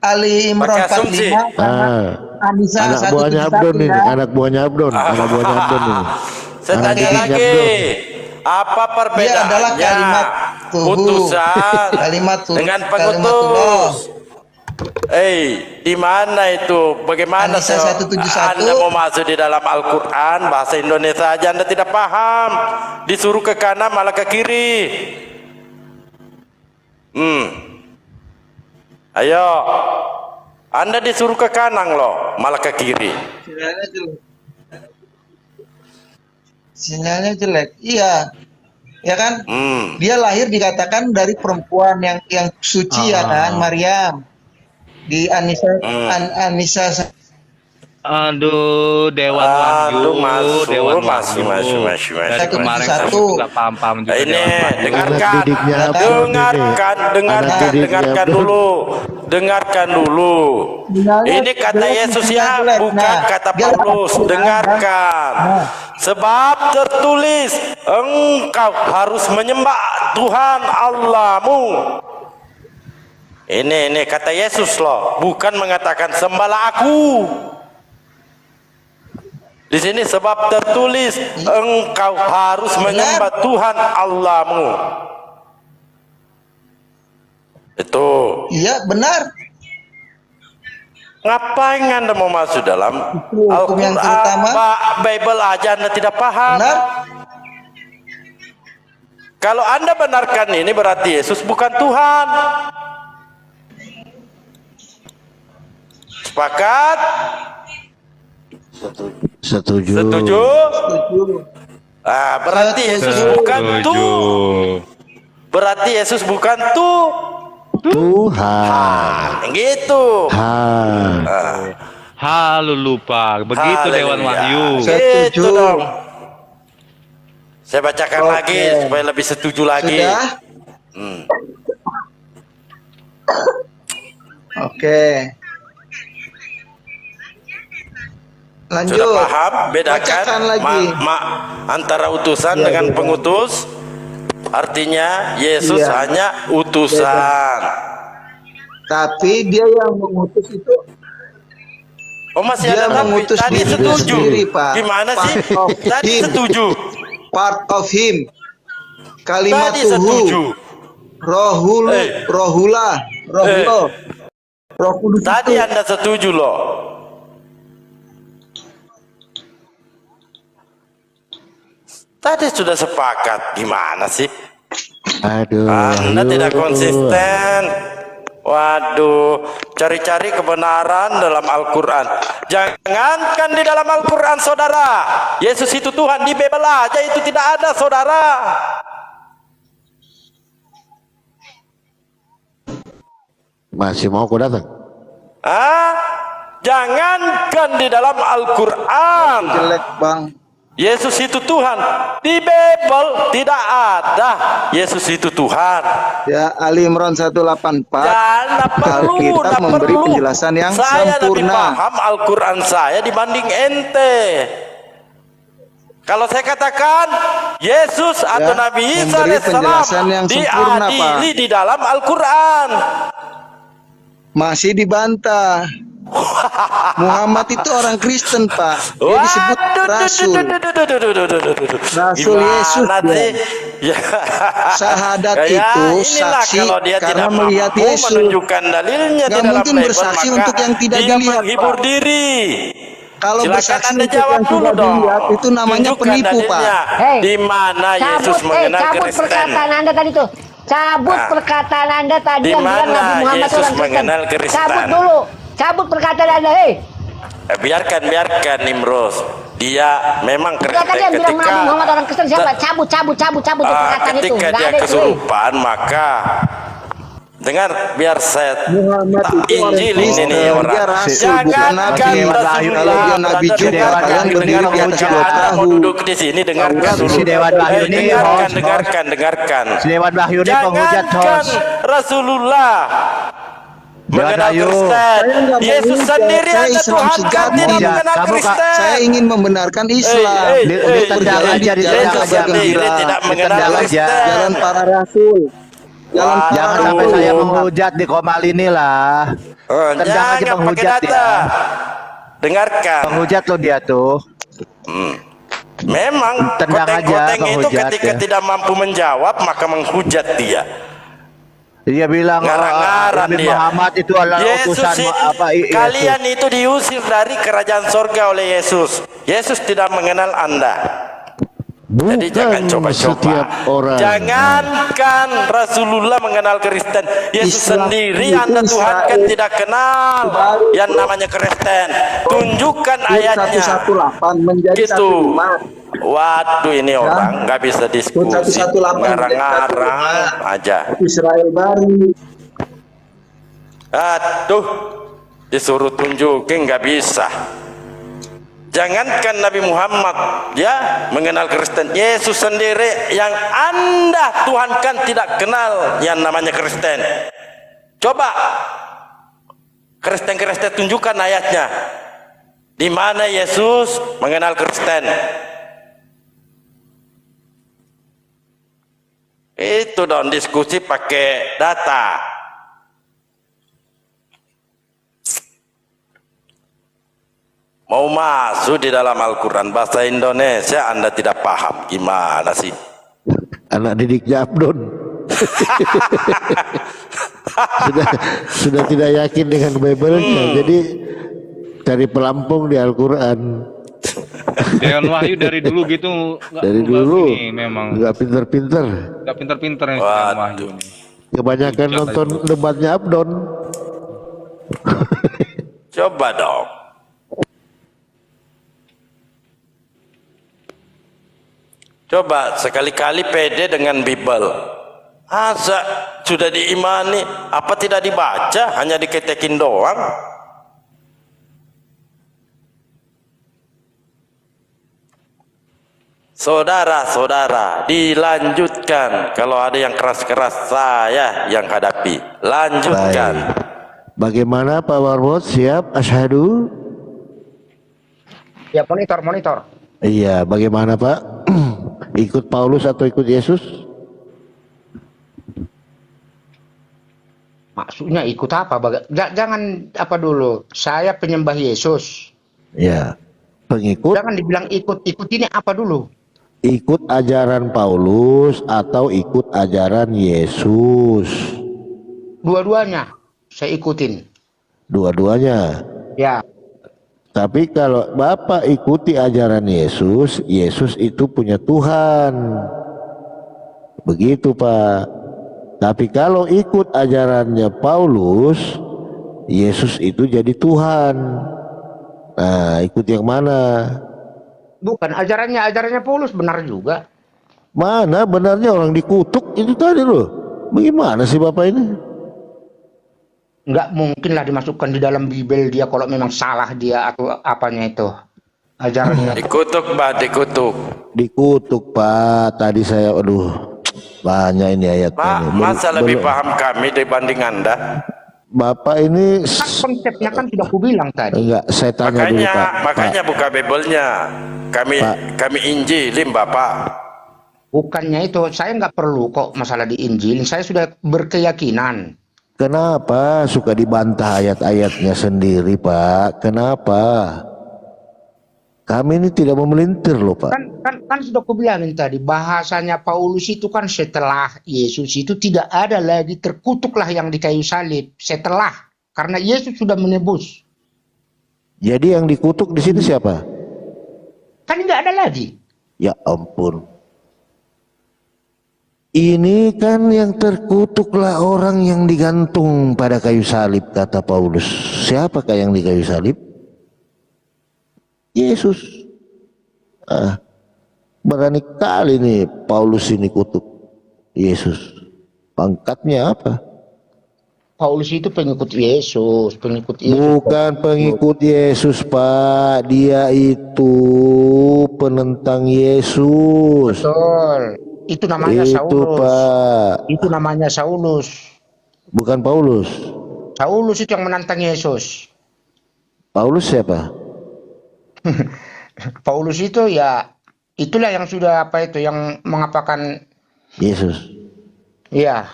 Speaker 4: Ali Imran
Speaker 7: Pakai asumsi.
Speaker 4: 45 karena Anisa
Speaker 3: Anak buahnya
Speaker 4: 171
Speaker 3: Abdon ini,
Speaker 4: ya.
Speaker 3: anak buahnya Abdon, anak buahnya Abdon ini.
Speaker 7: Saya
Speaker 3: Anak
Speaker 7: tanya
Speaker 3: didiknya
Speaker 7: lagi,
Speaker 3: Abdon.
Speaker 7: apa
Speaker 4: Dia adalah
Speaker 7: perbedaannya
Speaker 4: kalimat tuhu.
Speaker 7: utusan
Speaker 4: Kalimat tuhu.
Speaker 7: dengan
Speaker 4: Kalimatullah.
Speaker 7: pengutus? Di mana itu? Bagaimana
Speaker 4: Anisa 171.
Speaker 7: Anda mau masuk di dalam Al-Quran bahasa Indonesia aja Anda tidak paham, disuruh ke kanan malah ke kiri. Ayo, Anda disuruh ke kanan loh, malah ke kiri.
Speaker 4: Sinyalnya jelek. Iya. Ya kan? Dia lahir dikatakan dari perempuan yang suci ya kan, Maryam. Di Anisa
Speaker 1: Aduh, Dewan Wahyu, Dewan
Speaker 7: masuk.
Speaker 1: Dari kemarin kamu
Speaker 4: Satu.
Speaker 1: nggak paham juga.
Speaker 7: Ini
Speaker 1: Dewan Wahyu.
Speaker 7: dengarkan,
Speaker 3: Anak didiknya Abdon ini.
Speaker 7: dengarkan dulu. Ini kata Yesus ya, bukan kata Paulus. Dengarkan. Sebab tertulis, engkau harus menyembah Tuhan Allahmu. Ini kata Yesus loh, bukan mengatakan sembahlah aku. Di sini sebab tertulis engkau harus menyembah Tuhan Allahmu. Itu.
Speaker 4: Iya, benar.
Speaker 7: Ngapain Anda mau masuk dalam
Speaker 4: Hukum yang terutama.
Speaker 7: Bible aja Anda tidak paham.
Speaker 4: Benar.
Speaker 7: Kalau Anda benarkan ini berarti Yesus bukan Tuhan. Sepakat?
Speaker 3: Setuju.
Speaker 7: Setuju? Berarti Yesus bukan Tuhan. Berarti Yesus bukan
Speaker 3: Tuhan.
Speaker 7: Gitu.
Speaker 3: Tuhan.
Speaker 1: Halo lupa, begitu Dewan Wahyu.
Speaker 7: Gitu
Speaker 4: Setuju.
Speaker 7: dong. Saya bacakan
Speaker 4: Oke.
Speaker 7: lagi supaya lebih setuju lagi.
Speaker 4: Sudah? Oke. Lanjut.
Speaker 7: Sudah paham? Bedakan
Speaker 4: Bacakan lagi.
Speaker 7: antara utusan
Speaker 4: Iya,
Speaker 7: dengan
Speaker 4: beda.
Speaker 7: pengutus. Artinya Yesus
Speaker 4: Iya.
Speaker 7: hanya utusan.
Speaker 4: Tapi dia yang mengutus itu
Speaker 7: Oh masih
Speaker 4: Dia
Speaker 7: ada tapi
Speaker 4: mengutus
Speaker 7: tadi
Speaker 4: diri
Speaker 7: setuju.
Speaker 4: sendiri, Pak.
Speaker 7: Gimana sih?
Speaker 4: Part of
Speaker 7: Tadi
Speaker 4: him.
Speaker 7: setuju.
Speaker 4: part of him. Kalimat
Speaker 7: Tadi setuju.
Speaker 4: Rohul, rohula, rohulo. Roh Kudus
Speaker 7: Tadi
Speaker 4: itu.
Speaker 7: Anda setuju loh. Tadi sudah sepakat. Gimana sih?
Speaker 3: Aduh.
Speaker 7: Anda tidak konsisten. Waduh, cari-cari kebenaran dalam Al-Quran. Jangankan di dalam Al-Quran, saudara. Yesus itu Tuhan, di Bible aja itu tidak ada, saudara.
Speaker 3: Masih mau aku datang?
Speaker 7: Jangankan di dalam Al-Quran.
Speaker 4: Jelek bang.
Speaker 7: Yesus itu Tuhan. Di Bible tidak ada Yesus itu Tuhan.
Speaker 4: Ya, Ali Imran 184.
Speaker 7: Dan perlu,
Speaker 4: Alkitab memberi penjelasan yang
Speaker 7: saya lebih
Speaker 4: sempurna.
Speaker 7: paham Al-Quran saya dibanding ente. Kalau saya katakan Yesus atau
Speaker 4: Ya,
Speaker 7: Nabi Isa
Speaker 4: memberi penjelasan yang
Speaker 7: alaihissalam
Speaker 4: sempurna, Pak.
Speaker 7: diadili di dalam Al-Quran.
Speaker 4: Masih dibantah. Muhammad itu orang Kristen, Pak. Dia disebut rasul. Rasul Yesus dia.
Speaker 7: Ya.
Speaker 4: Sahadat
Speaker 7: Ya,
Speaker 4: itu
Speaker 7: inilah
Speaker 4: saksi
Speaker 7: kalau dia
Speaker 4: karena
Speaker 7: tidak
Speaker 4: melihat
Speaker 7: mampu
Speaker 4: Yesus.
Speaker 7: menunjukkan dalilnya di
Speaker 4: Nggak
Speaker 7: dalam
Speaker 4: mungkin
Speaker 7: Bible,
Speaker 4: bersaksi
Speaker 7: maka
Speaker 4: untuk yang tidak
Speaker 7: dia
Speaker 4: dilihat,
Speaker 7: menghibur
Speaker 4: Pak.
Speaker 7: diri.
Speaker 4: Kalau
Speaker 7: Silakan
Speaker 4: bersaksi
Speaker 7: Anda
Speaker 4: untuk
Speaker 7: jawab
Speaker 4: yang
Speaker 7: dulu
Speaker 4: tidak
Speaker 7: dong.
Speaker 4: dilihat, itu namanya
Speaker 7: Tunjukkan
Speaker 4: penipu, Pak.
Speaker 7: dalilnya.
Speaker 5: Hei,
Speaker 7: Di mana Yesus mengenal
Speaker 5: cabut
Speaker 7: Kristen?
Speaker 5: perkataan Anda tadi tuh. Cabut
Speaker 7: Ah.
Speaker 5: perkataan Anda tadi
Speaker 7: Di
Speaker 5: yang bilang
Speaker 7: mana
Speaker 5: Nabi Muhammad
Speaker 7: Yesus
Speaker 5: orang Kristen.
Speaker 7: mengenal Kristen?
Speaker 5: Cabut dulu. Cabut perkataan Anda, hei.
Speaker 7: Biarkan Nimrod. Dia memang
Speaker 5: Silakan dia bilang Nabi Muhammad orang Kristen siapa? Cabut perkataan itu.
Speaker 7: ketika
Speaker 5: Nggak
Speaker 7: dia
Speaker 5: ada itu.
Speaker 7: kesurupan, maka dengar, biar saya
Speaker 4: Muhammad
Speaker 7: tak
Speaker 4: itu orang
Speaker 7: Injil ini
Speaker 4: Kristen.
Speaker 7: nih
Speaker 4: Dia
Speaker 7: orang.
Speaker 4: rasul, bukan nabi. Kalau dia nabi juga, kalian berdiri di atas dua
Speaker 7: Anda mau
Speaker 4: perahu.
Speaker 7: duduk di sini, dengarkan dulu.
Speaker 8: Si Dewan Wahyu ini
Speaker 7: Dengarkan.
Speaker 8: Si Dewan Wahyu ini penghujat,
Speaker 7: Jangankan
Speaker 8: host.
Speaker 7: Rasulullah mengenal
Speaker 8: Wahyu.
Speaker 7: Kristen.
Speaker 4: Saya nggak
Speaker 7: Yesus
Speaker 4: menghujat,
Speaker 7: sendiri
Speaker 4: saya
Speaker 7: Anda
Speaker 4: Islam
Speaker 7: Tuhan kan
Speaker 4: sejati.
Speaker 7: tidak
Speaker 8: Hujat.
Speaker 7: mengenal
Speaker 8: Kamu, Kak,
Speaker 7: Kristen.
Speaker 4: Saya ingin membenarkan Islam.
Speaker 8: ditendang
Speaker 4: Berjalan
Speaker 8: aja,
Speaker 4: di jalan
Speaker 8: ditendang
Speaker 4: kabar
Speaker 8: aja.
Speaker 7: Sendiri
Speaker 4: gembira.
Speaker 7: tidak mengenal
Speaker 8: Ditendang aja.
Speaker 7: Kristen.
Speaker 4: Jalan para rasul. Jalan para
Speaker 8: Jangan sampai
Speaker 4: rasul.
Speaker 8: saya menghujat di Komal ini lah. Tendang aja
Speaker 7: Jangan pakai
Speaker 8: penghujat
Speaker 7: data.
Speaker 8: ya.
Speaker 7: Dengarkan.
Speaker 8: Penghujat lo dia tuh.
Speaker 7: Memang
Speaker 8: Tendang aja,
Speaker 7: koteng-koteng itu
Speaker 8: penghujat
Speaker 7: ketika
Speaker 8: ya.
Speaker 7: tidak mampu menjawab maka menghujat dia.
Speaker 8: Dia bilang
Speaker 7: Ngarang-ngarang
Speaker 8: Nabi
Speaker 7: dia.
Speaker 8: Muhammad itu adalah
Speaker 7: Yesus
Speaker 8: utusan Yesus.
Speaker 7: kalian itu diusir dari kerajaan sorga oleh Yesus. Yesus tidak mengenal Anda. Jadi jangan
Speaker 3: Bukan
Speaker 7: coba-coba.
Speaker 3: setiap orang.
Speaker 7: Jangankan Rasulullah mengenal Kristen, Yesus
Speaker 4: Islam
Speaker 7: sendiri
Speaker 4: itu
Speaker 7: Anda Tuhan kan
Speaker 4: Israel.
Speaker 7: tidak kenal yang namanya Kristen. Tunjukkan
Speaker 4: Hud
Speaker 7: ayatnya.
Speaker 4: 118 menjadi
Speaker 7: Gitu.
Speaker 4: 15.
Speaker 7: Waduh, ini orang nggak bisa diskusi,
Speaker 4: 118
Speaker 7: ngarang-ngarang aja.
Speaker 4: Israel baru.
Speaker 7: Aduh, disuruh tunjukin nggak bisa. Jangankan Nabi Muhammad ya mengenal Kristen, Yesus sendiri yang Anda Tuhan kan tidak kenal yang namanya Kristen. Coba Kristen tunjukkan ayatnya. Di mana Yesus mengenal Kristen? Itu dong diskusi pakai data. Mau masuk di dalam Al-Quran bahasa Indonesia Anda tidak paham, gimana sih?
Speaker 3: Anak didiknya Abdon. sudah tidak yakin dengan Bible-nya. Jadi cari pelampung di Al-Quran.
Speaker 1: Dewan Wahyu dari dulu gitu
Speaker 3: Dari dulu
Speaker 1: ini memang
Speaker 3: nggak pinter-pinter.
Speaker 1: nggak pinter-pinter nih si Dewan Wahyu nih.
Speaker 3: Kebanyakan
Speaker 1: Hujat
Speaker 3: nonton
Speaker 1: aja.
Speaker 3: debatnya Abdon.
Speaker 7: Coba dong. Coba sekali-kali pede dengan Bible. Asa sudah diimani, apa tidak dibaca, hanya diketekin doang. Saudara-saudara, dilanjutkan. Kalau ada yang keras-keras, saya yang hadapi. Lanjutkan.
Speaker 3: Bagaimana Pak Warmot? Siap? Asyhadu?
Speaker 2: Ya, monitor.
Speaker 3: Iya, bagaimana Pak? Ikut Paulus atau ikut Yesus?
Speaker 2: Maksudnya ikut apa? Jangan apa dulu. Saya penyembah Yesus.
Speaker 3: Ya, pengikut.
Speaker 2: Jangan dibilang ikut ini apa dulu?
Speaker 3: Ikut ajaran Paulus atau ikut ajaran Yesus?
Speaker 2: Dua-duanya saya ikutin.
Speaker 3: Dua-duanya.
Speaker 2: Ya,
Speaker 3: Tapi kalau Bapak ikuti ajaran Yesus, Yesus itu punya Tuhan. Begitu Pak. Tapi kalau ikut ajarannya Paulus, Yesus itu jadi Tuhan. Nah, ikut yang mana?
Speaker 2: bukan ajarannya Paulus benar juga.
Speaker 3: Mana benarnya orang dikutuk itu tadi loh. Bagaimana sih Bapak ini?
Speaker 2: Nggak mungkin lah dimasukkan di dalam Bible dia kalau memang salah dia atau apanya itu. ajarannya.
Speaker 7: Dikutuk, Pak, dikutuk.
Speaker 3: Dikutuk Pak. Tadi saya, aduh, banyak ini ayatnya.
Speaker 7: Pak,
Speaker 3: ini.
Speaker 7: masa lebih paham kami dibanding Anda?
Speaker 3: Bapak ini
Speaker 2: Kan konsepnya kan sudah aku bilang tadi.
Speaker 3: enggak, saya tanya dulu Pak.
Speaker 7: Makanya buka Bible-nya. Kami Injilin, Bapak.
Speaker 2: Bukannya itu, saya nggak perlu kok masalah di Injil. Saya sudah berkeyakinan.
Speaker 3: Kenapa suka dibantah ayat-ayatnya sendiri Pak? Kenapa? Kami ini tidak memelintir loh Pak.
Speaker 2: Kan sudah aku bilangin tadi, bahasanya Paulus itu kan setelah Yesus itu tidak ada lagi, terkutuklah yang di kayu salib. Setelah, karena Yesus sudah menebus.
Speaker 3: Jadi yang dikutuk di sini siapa?
Speaker 2: Kan nggak ada lagi.
Speaker 3: Ya ampun. Ini kan yang terkutuklah orang yang digantung pada kayu salib, kata Paulus. Siapakah yang di kayu salib? Yesus. Berani kali nih Paulus ini kutuk Yesus. Pangkatnya apa?
Speaker 2: Paulus itu pengikut Yesus, pengikut Yesus.
Speaker 3: Bukan pengikut Yesus Pak. Dia itu penentang Yesus.
Speaker 2: Betul. Itu namanya
Speaker 3: Itu
Speaker 2: Saulus.
Speaker 3: Pak.
Speaker 2: Itu namanya Saulus.
Speaker 3: Bukan Paulus.
Speaker 2: Saulus itu yang menantang Yesus.
Speaker 3: Paulus siapa?
Speaker 2: Paulus itu ya itulah yang sudah apa itu yang mengapakan
Speaker 3: Yesus.
Speaker 2: ya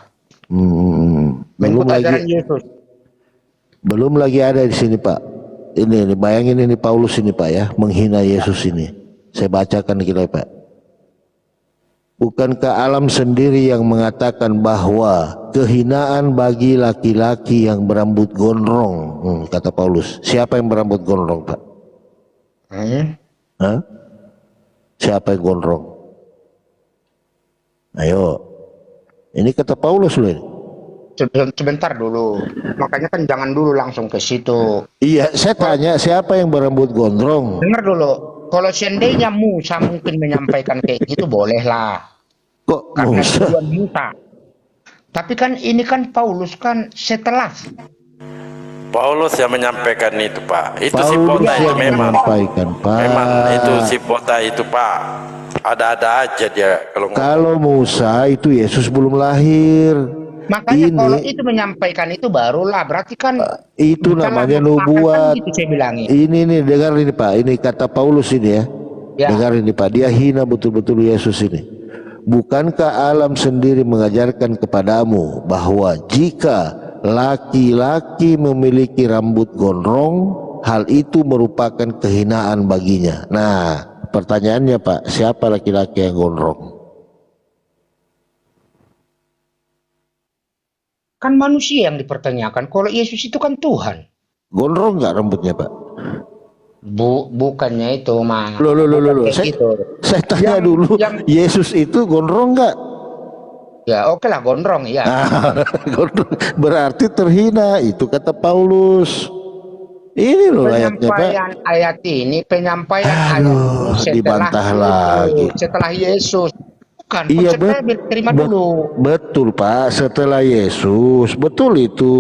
Speaker 3: Belum
Speaker 2: mengikut ajaran
Speaker 3: lagi,
Speaker 2: Yesus.
Speaker 3: belum lagi ada di sini Pak. Ini bayangin ini Paulus ini Pak ya, menghina Yesus ini. Saya bacakan kita Pak. Bukankah alam sendiri yang mengatakan bahwa kehinaan bagi laki-laki yang berambut gondrong, kata Paulus. Siapa yang berambut gondrong Pak? Hah? Siapa yang gondrong? Ayo. Ini kata Paulus loh ini.
Speaker 2: Sebentar dulu. Makanya kan jangan dulu langsung ke situ.
Speaker 3: Iya, saya tanya siapa yang berambut gondrong?
Speaker 2: Dengar dulu. Kalau seandainya Musa mungkin menyampaikan kayak gitu bolehlah.
Speaker 3: Kok
Speaker 2: Karena
Speaker 3: Musa?
Speaker 2: tujuan Musa. Tapi kan ini kan Paulus kan setelah.
Speaker 7: Paulus yang menyampaikan itu, Pak. Itu si
Speaker 3: Paulus
Speaker 7: Pota itu
Speaker 3: yang
Speaker 7: memang.
Speaker 3: menyampaikan Pak.
Speaker 7: Memang itu si Pota itu, Pak. Ada-ada aja dia kalau ngomong.
Speaker 3: Kalau Musa itu Yesus belum lahir.
Speaker 2: Makanya
Speaker 3: Ini-
Speaker 2: kalau itu menyampaikan itu barulah berarti kan
Speaker 3: Itu
Speaker 2: bukanlah
Speaker 3: namanya
Speaker 2: merupakan
Speaker 3: nubuat.
Speaker 2: kan gitu saya bilangin.
Speaker 3: Ini nih dengar ini Pak. Ini kata Paulus ini ya.
Speaker 2: Ya.
Speaker 3: Dengar ini Pak. Dia hina betul-betul Yesus ini. Bukankah alam sendiri mengajarkan kepadamu bahwa jika laki-laki memiliki rambut gondrong, hal itu merupakan kehinaan baginya. Nah, pertanyaannya Pak, siapa laki-laki yang gondrong?
Speaker 2: Kan manusia yang dipertanyakan. Kalau Yesus itu kan Tuhan.
Speaker 3: Gondrong nggak rambutnya Pak?
Speaker 2: Bukannya itu mah.
Speaker 3: Loh.
Speaker 2: Bukan kayak
Speaker 3: Saya,
Speaker 2: gitu.
Speaker 3: saya tanya
Speaker 2: Yang-
Speaker 3: dulu,
Speaker 2: yang-
Speaker 3: Yesus itu gondrong nggak?
Speaker 2: Ya oke lah gondrong ya.
Speaker 3: Ah, gondrong. Berarti terhina, itu kata Paulus. Ini loh ayatnya Pak.
Speaker 2: Penyampaian ayat ini, penyampaian ayat
Speaker 3: Aduh,
Speaker 2: ini setelah
Speaker 3: dibantah
Speaker 2: Yesus,
Speaker 3: lagi.
Speaker 2: setelah Yesus. Bukan,
Speaker 3: Iya
Speaker 2: konsepnya terima dulu.
Speaker 3: betul Pak, setelah Yesus, betul itu.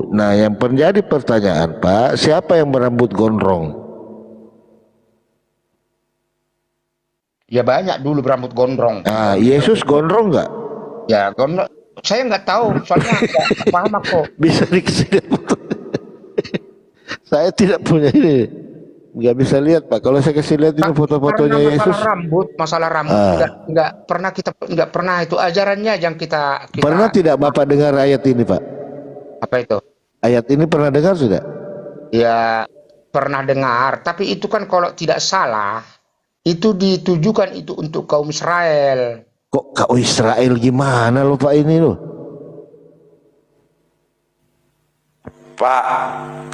Speaker 3: Nah yang menjadi pertanyaan Pak, siapa yang berambut gondrong?
Speaker 2: Ya banyak dulu berambut gondrong.
Speaker 3: Nah Yesus gondrong nggak?
Speaker 2: Ya gondrong. Saya nggak tahu, soalnya nggak paham aku.
Speaker 3: Bisa dikasih lihat foto? Saya tidak punya ini, nggak bisa lihat Pak. Kalau saya kasih lihat ini foto-fotonya
Speaker 2: Karena
Speaker 3: Yesus.
Speaker 2: masalah rambut nggak pernah nggak pernah itu ajarannya yang kita
Speaker 3: Pernah tidak Bapak dengar ayat ini Pak?
Speaker 2: apa itu?
Speaker 3: Ayat ini pernah dengar tidak?
Speaker 2: Ya pernah dengar, tapi itu kan kalau tidak salah itu ditujukan itu untuk kaum Israel.
Speaker 3: Kok kau Israel gimana loh Pak ini loh?
Speaker 7: Pak,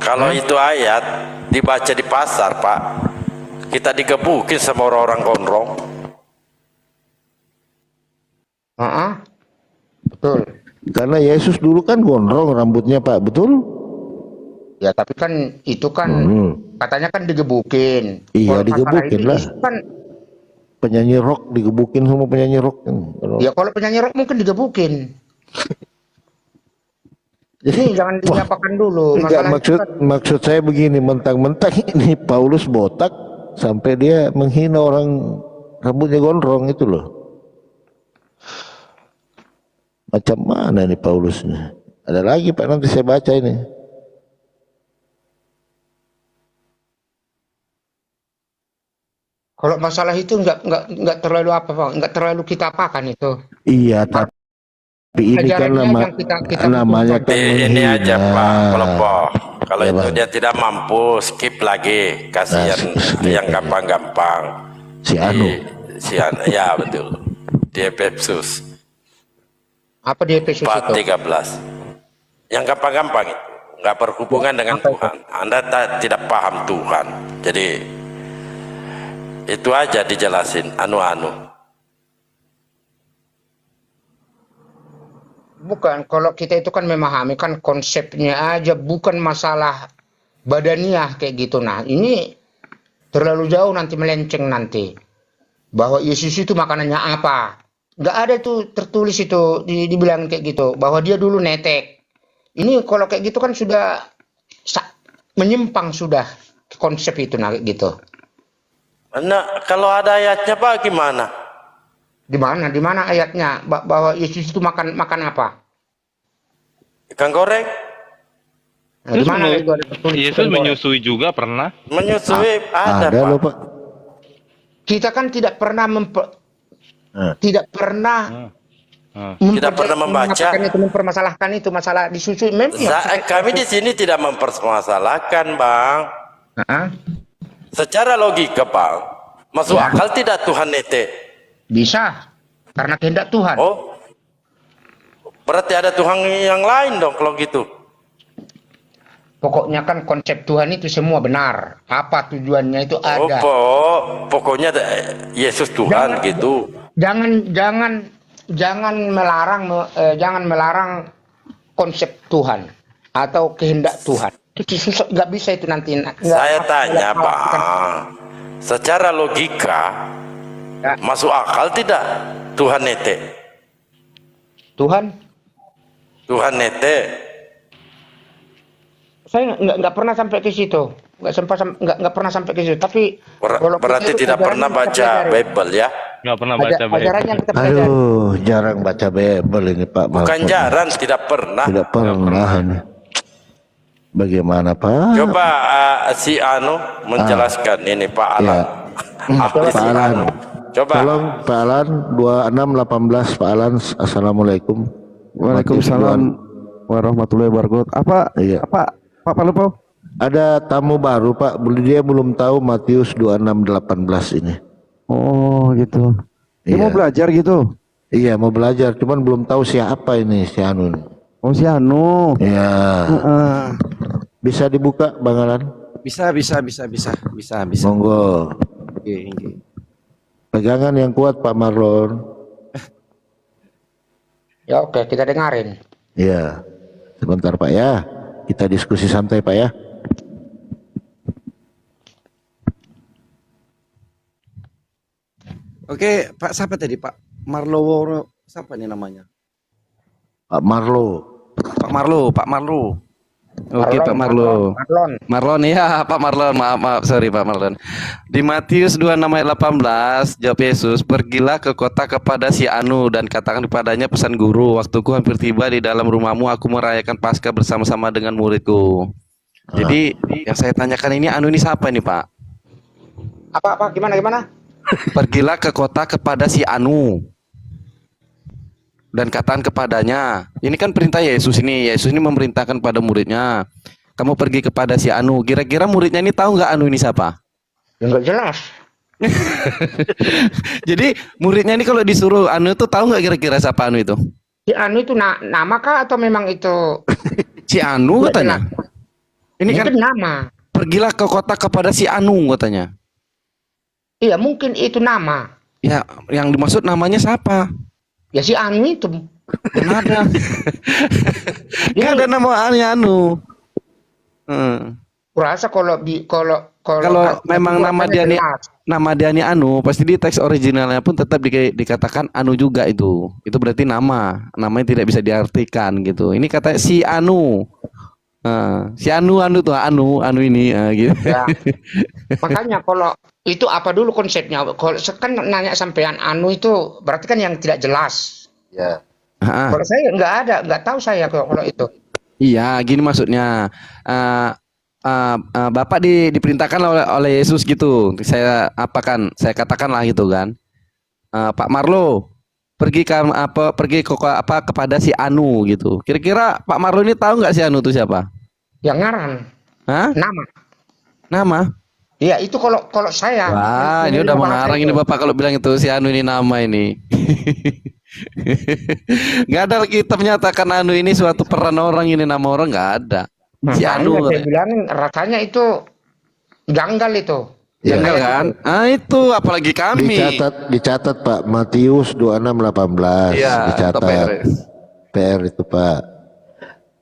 Speaker 7: kalau itu ayat dibaca di pasar, Pak, kita digebukin sama orang-orang gondrong.
Speaker 2: Betul.
Speaker 3: Karena Yesus dulu kan gondrong rambutnya Pak, betul?
Speaker 2: Ya tapi kan itu kan katanya kan digebukin.
Speaker 3: Iya,
Speaker 2: Kalau masalah
Speaker 3: digebukin
Speaker 2: ini
Speaker 3: lah.
Speaker 2: Kan,
Speaker 3: Penyanyi rock digebukin sama penyanyi rock kan.
Speaker 2: ya kalau penyanyi rock mungkin digebukin. Ini jangan diapakan dulu.
Speaker 3: Enggak,
Speaker 2: Masalah itu kan-
Speaker 3: maksud saya begini, mentang-mentang ini Paulus botak, sampai dia menghina orang rambutnya gondrong itu loh. Macam mana ini Paulus nih? Ada lagi Pak, nanti saya baca ini.
Speaker 2: Kalau masalah itu nggak terlalu apa Pak, nggak terlalu kita apakan itu.
Speaker 3: Iya, tapi ini kan
Speaker 2: Ajarannya
Speaker 3: nama,
Speaker 2: yang kita
Speaker 3: namanya
Speaker 2: butuhkan.
Speaker 3: kan
Speaker 7: Ini aja
Speaker 3: menghina.
Speaker 7: Pak kelompok. Kalau
Speaker 3: Ya,
Speaker 7: itu
Speaker 3: Bang.
Speaker 7: dia tidak mampu, skip lagi. Kasihan
Speaker 3: skip
Speaker 7: yang
Speaker 3: aja.
Speaker 7: gampang-gampang.
Speaker 3: Si Anu.
Speaker 7: Ya betul. Di Efesus
Speaker 2: Apa di Efesus itu?
Speaker 7: 4:13. Yang gampang-gampang itu. Nggak berhubungan dengan Tuhan. Anda tidak paham Tuhan. Jadi itu aja dijelasin. Anu-anu.
Speaker 2: Bukan, kalau kita itu kan memahami kan konsepnya aja, bukan masalah badaniah kayak gitu. Nah, ini terlalu jauh nanti melenceng nanti. Bahwa Yesus itu makanannya apa? Nggak ada tuh tertulis itu dibilang kayak gitu. Bahwa dia dulu netek. Ini kalau kayak gitu kan sudah menyimpang sudah konsep itu nah kayak gitu.
Speaker 7: Nah, kalau ada ayatnya Pak gimana?
Speaker 2: Di mana ayatnya bahwa Yesus itu makan apa?
Speaker 7: Ikan goreng?
Speaker 2: Nah, di mana itu ada tertulis?
Speaker 1: Yesus menyusui juga pernah.
Speaker 7: Menyusui ada Pak.
Speaker 3: loh Pak.
Speaker 2: Kita kan tidak pernah tidak pernah
Speaker 7: Tidak pernah membaca.
Speaker 2: mempermasalahkan itu masalah disusui. Memang
Speaker 7: Kami di sini tidak mempermasalahkan, Bang. Secara logika, Bang, masuk akal tidak Tuhan nete?
Speaker 2: bisa karena kehendak Tuhan.
Speaker 7: Oh, berarti ada Tuhan yang lain dong kalau gitu.
Speaker 2: Pokoknya kan konsep Tuhan itu semua benar. Apa tujuannya itu ada.
Speaker 7: Pokoknya Yesus Tuhan gitu.
Speaker 2: Jangan melarang konsep Tuhan atau kehendak Tuhan. Itu susah, nggak bisa itu nanti.
Speaker 7: Saya tanya, Bang, secara logika masuk akal tidak Tuhan nete?
Speaker 2: Tuhan,
Speaker 7: Nete.
Speaker 2: saya nggak pernah sampai ke situ. Nggak pernah sampai ke situ. Tapi
Speaker 7: Berarti tidak pernah baca Bible ya?
Speaker 1: Nggak pernah baca
Speaker 2: ajaran yang kita pelajari.
Speaker 3: Aduh, jarang baca Bible ini Pak.
Speaker 7: Bukan jarang, tidak pernah.
Speaker 3: Tidak pernah ini. Bagaimana Pak?
Speaker 7: Coba si Anu menjelaskan ini Pak Alan. Ahli
Speaker 3: Pak
Speaker 7: si
Speaker 3: Alan.
Speaker 7: Anu. Coba.
Speaker 3: Tolong Pak Alan 2618 Pak Alan. Assalamualaikum.
Speaker 9: Waalaikumsalam warahmatullahi wabarakatuh.
Speaker 3: Iya.
Speaker 9: Pak Palupo?
Speaker 3: Ada tamu baru Pak. Dia belum tahu Matius 2618 ini.
Speaker 9: Oh gitu. Dia
Speaker 3: Iya.
Speaker 9: mau belajar gitu.
Speaker 3: Iya mau belajar, cuman belum tahu siapa ini si Anu.
Speaker 9: Oh si Anu.
Speaker 3: Iya.
Speaker 9: Heeh.
Speaker 3: Bisa dibuka Bang Alan?
Speaker 9: Bisa.
Speaker 3: Monggo.
Speaker 9: Oke.
Speaker 3: Pegangan yang kuat Pak Marlon.
Speaker 2: Ya oke, kita dengarin.
Speaker 3: Iya. Sebentar Pak ya. Kita diskusi santai Pak ya.
Speaker 9: Oke, Pak siapa tadi Pak Marlo? Siapa nih namanya?
Speaker 3: Pak Marlo.
Speaker 9: Pak Marlo. Oke, Pak Marlo. Marlon ya, Pak Marlon. Maaf, sorry Pak Marlon. Di Matius 26:18 jawab Yesus, "Pergilah ke kota kepada si Anu dan katakan kepadanya, pesan guru, waktuku hampir tiba, di dalam rumahmu aku merayakan Paskah bersama-sama dengan muridku." Jadi yang saya tanyakan ini Anu ini siapa nih Pak?
Speaker 2: Apa gimana?
Speaker 9: Pergilah ke kota kepada si Anu dan katakan kepadanya. Ini kan perintah Yesus ini. Yesus ini memerintahkan pada muridnya, kamu pergi kepada si Anu. Kira-kira muridnya ini tahu nggak Anu ini siapa?
Speaker 2: Ya nggak jelas.
Speaker 9: Jadi muridnya ini kalau disuruh Anu itu tahu nggak kira-kira siapa Anu itu?
Speaker 2: Si Anu itu nama kah atau memang itu?
Speaker 9: Si Anu
Speaker 2: Nggak
Speaker 9: katanya.
Speaker 2: jelas.
Speaker 9: Ini kan
Speaker 2: Mungkin nama.
Speaker 9: pergilah ke kota kepada si Anu katanya.
Speaker 2: Iya mungkin itu nama.
Speaker 9: Ya, yang dimaksud namanya siapa?
Speaker 2: Ya si Anu itu.
Speaker 9: Nggak ada. Nggak ada nama Anu.
Speaker 2: Kurasa kalau
Speaker 9: memang nama dia nih, nama dia nih Anu, pasti di teks originalnya pun tetap dikatakan Anu juga itu. Itu berarti namanya tidak bisa diartikan gitu. Ini kata si Anu. Si Anu tuh Anu ini gitu.
Speaker 2: Ya. Makanya kalau itu apa dulu konsepnya? Kalau kan nanya sampean anu itu berarti kan yang tidak jelas. Ya.
Speaker 9: Ah,
Speaker 2: Kalau saya nggak tahu saya kalau itu.
Speaker 9: iya, gini maksudnya. Bapak diperintahkan oleh Yesus gitu. Saya katakanlah gitu kan. Pak Marlo pergi kepada si Anu gitu. Kira-kira Pak Marlo ini tahu nggak si Anu itu siapa?
Speaker 2: Yang ngaran.
Speaker 9: Hah?
Speaker 2: Nama. Iya, itu kalau saya.
Speaker 9: Wah, ini udah mengarang ini Bapak kalau bilang itu si Anu ini nama ini. Nggak ada kita menyatakan Anu ini suatu peran orang, ini nama orang nggak ada. Si Anu
Speaker 2: saya bilang rasanya itu janggal itu.
Speaker 9: janggal kan? Itu apalagi kami.
Speaker 3: Dicatat Pak, Matius 26:18.
Speaker 9: Iya,
Speaker 3: dicatat. PR itu Pak.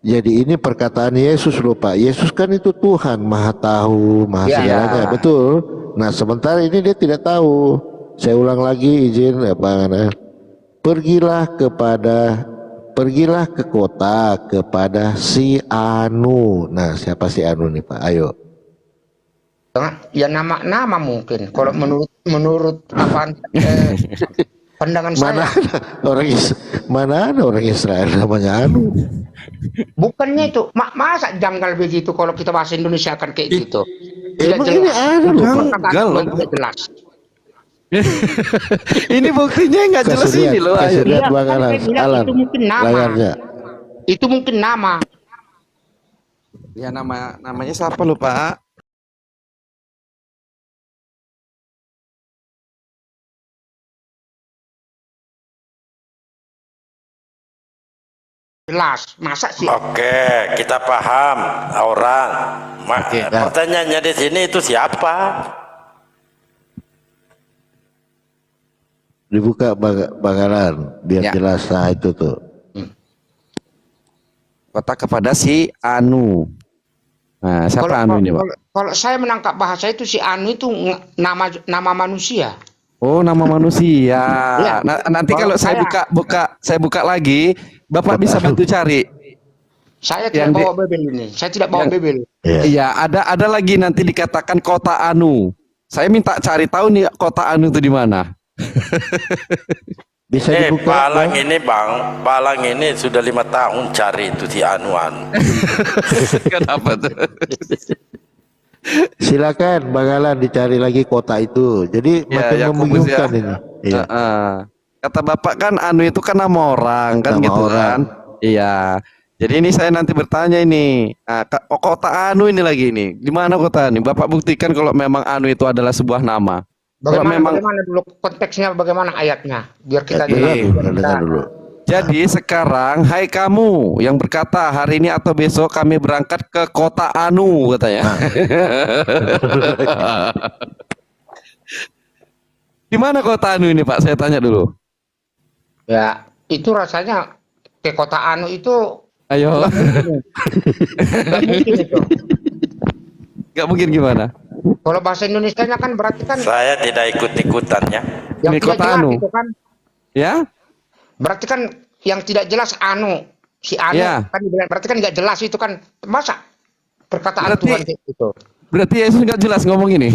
Speaker 3: Jadi ini perkataan Yesus loh Pak. Yesus kan itu Tuhan, Maha tahu, Maha segalanya, betul. Nah sementara ini dia tidak tahu. Saya ulang lagi, izin ya Pak. Pergilah ke kota kepada si Anu. Nah siapa si Anu nih Pak? Ayo.
Speaker 2: Ya nama mungkin. Kalau menurut pandangan saya.
Speaker 3: Mana ada orang Israel namanya Anu?
Speaker 2: Bukannya itu, masa janggal begitu kalau kita bahasa Indonesia kan kayak gitu. Tidak
Speaker 3: Emang ini ada loh Pak.
Speaker 9: Janggal.
Speaker 2: Tidak jelas.
Speaker 9: Ini buktinya nggak jelas ini loh.
Speaker 3: Kasih
Speaker 9: Ayo.
Speaker 3: lihat Bang Alan.
Speaker 2: Itu mungkin nama.
Speaker 3: Layarnya.
Speaker 2: Itu mungkin nama.
Speaker 9: Ya namanya siapa loh Pak?
Speaker 2: Jelas. Masa sih?
Speaker 7: Oke, kita paham orang. Pertanyaannya di sini itu siapa?
Speaker 3: Dibuka Bang Alan biar
Speaker 9: Ya.
Speaker 3: jelas. Nah itu tuh.
Speaker 9: Kota kepada si Anu. Nah, siapa Anu ini Pak?
Speaker 2: Kalau saya menangkap bahasa itu si Anu itu nama manusia.
Speaker 9: Oh, nama manusia.
Speaker 2: Ya.
Speaker 9: Nanti kalau saya buka lagi, Bapak bisa bantu cari.
Speaker 2: Saya tidak bawa bebel ini. Saya tidak bawa bebel.
Speaker 9: Iya, ada lagi nanti dikatakan kota Anu. Saya minta cari tahu nih kota Anu itu di mana.
Speaker 3: Bisa dibuka.
Speaker 7: Balang ini sudah 5 tahun cari itu si Anuan.
Speaker 9: Kenapa tuh?
Speaker 3: Silakan Bang Alan dicari lagi kota itu. Jadi makin
Speaker 9: ya,
Speaker 3: membingungkan
Speaker 9: ya.
Speaker 3: ini. Iya.
Speaker 9: Kata Bapak kan Anu itu kan nama orang kan
Speaker 3: Nama
Speaker 9: gitu
Speaker 3: orang.
Speaker 9: kan. Iya. Jadi ini saya nanti bertanya ini. Kota Anu ini lagi ini. Di mana kota ini? Bapak buktikan kalau memang Anu itu adalah sebuah nama.
Speaker 2: Bagaimana dulu konteksnya, bagaimana ayatnya? Biar kita
Speaker 3: Dengar dulu.
Speaker 9: Jadi sekarang, hai kamu yang berkata hari ini atau besok kami berangkat ke kota Anu katanya. Di mana kota Anu ini Pak? Saya tanya dulu.
Speaker 2: Ya, itu rasanya ke kota Anu itu
Speaker 9: Ayo.
Speaker 2: nggak mungkin itu.
Speaker 9: Gak mungkin gimana?
Speaker 2: Kalau bahasa Indonesianya kan berarti kan
Speaker 7: Saya tidak ikut-ikutannya.
Speaker 2: yang
Speaker 9: Ini
Speaker 2: tidak
Speaker 9: kota
Speaker 2: jelas
Speaker 9: Anu.
Speaker 2: itu kan.
Speaker 9: Ya?
Speaker 2: Berarti kan yang tidak jelas Anu. Si Anu
Speaker 9: Ya.
Speaker 2: kan dibilang, berarti kan nggak jelas itu kan. Masa perkataan
Speaker 9: Berarti-
Speaker 2: Tuhan kayak gitu.
Speaker 9: Berarti Yesus nggak jelas ngomong ini.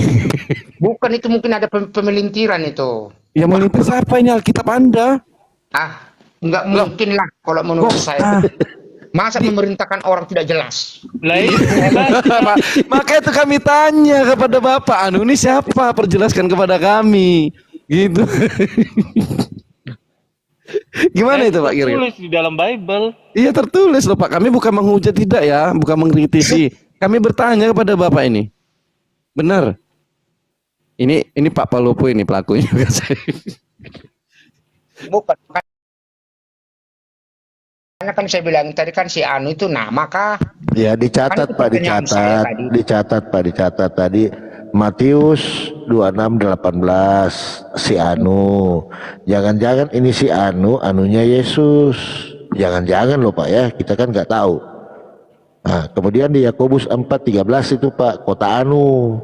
Speaker 2: Bukan, itu mungkin ada pemelintiran itu.
Speaker 9: Ya melintas apa ini Alkitab Anda?
Speaker 2: Nggak mungkin lah kalau menurut saya. Masa memerintahkan orang tidak jelas?
Speaker 9: Maka itu kami tanya kepada Bapak, Anu ini siapa? Perjelaskan kepada kami. Gitu. Gimana itu Pak kira-kira?
Speaker 1: Tulis di dalam Bible.
Speaker 9: Iya tertulis loh Pak. Kami bukan menghujat tidak ya, bukan mengkritisi. Kami bertanya kepada Bapak ini. Benar. Ini Pak Palopo ini pelakunya.
Speaker 2: Bukan. Karena kan saya bilang tadi kan si Anu itu nama kah?
Speaker 3: Ya dicatat
Speaker 2: Kan itu
Speaker 3: Pak,
Speaker 2: pertanyaan saya tadi.
Speaker 3: dicatat tadi Matius 26:18 si Anu. Jangan-jangan ini si Anu, anunya Yesus. Jangan-jangan loh Pak ya, kita kan nggak tahu. Nah, kemudian di Yakobus 4:13 itu Pak, kota Anu.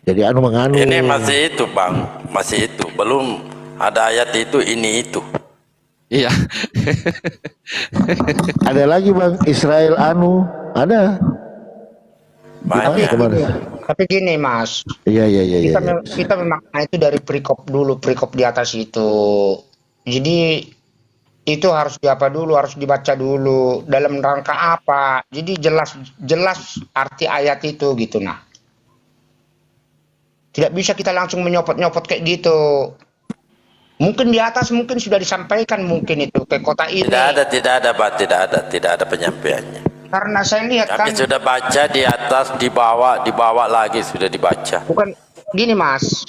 Speaker 3: Jadi Anu menganu.
Speaker 7: Ini masih itu Bang, masih itu. Belum ada ayat itu, ini itu.
Speaker 9: Iya.
Speaker 3: Ada lagi Bang, Israel Anu. Ada.
Speaker 7: Banyak.
Speaker 2: Tapi gini Mas,
Speaker 3: Iya.
Speaker 2: kita memaknai itu dari perikop dulu, perikop di atas itu. Jadi itu harus diapa dulu, harus dibaca dulu dalam rangka apa. Jadi jelas arti ayat itu gitu nah. Tidak bisa kita langsung menyopot-nyopot kayak gitu. Mungkin di atas mungkin sudah disampaikan mungkin itu ke kota ini.
Speaker 7: Tidak ada Pak, tidak ada penyampaiannya.
Speaker 2: Karena saya lihat
Speaker 7: Kami
Speaker 2: kan
Speaker 7: sudah baca di atas, di bawah lagi sudah dibaca.
Speaker 2: bukan gini Mas.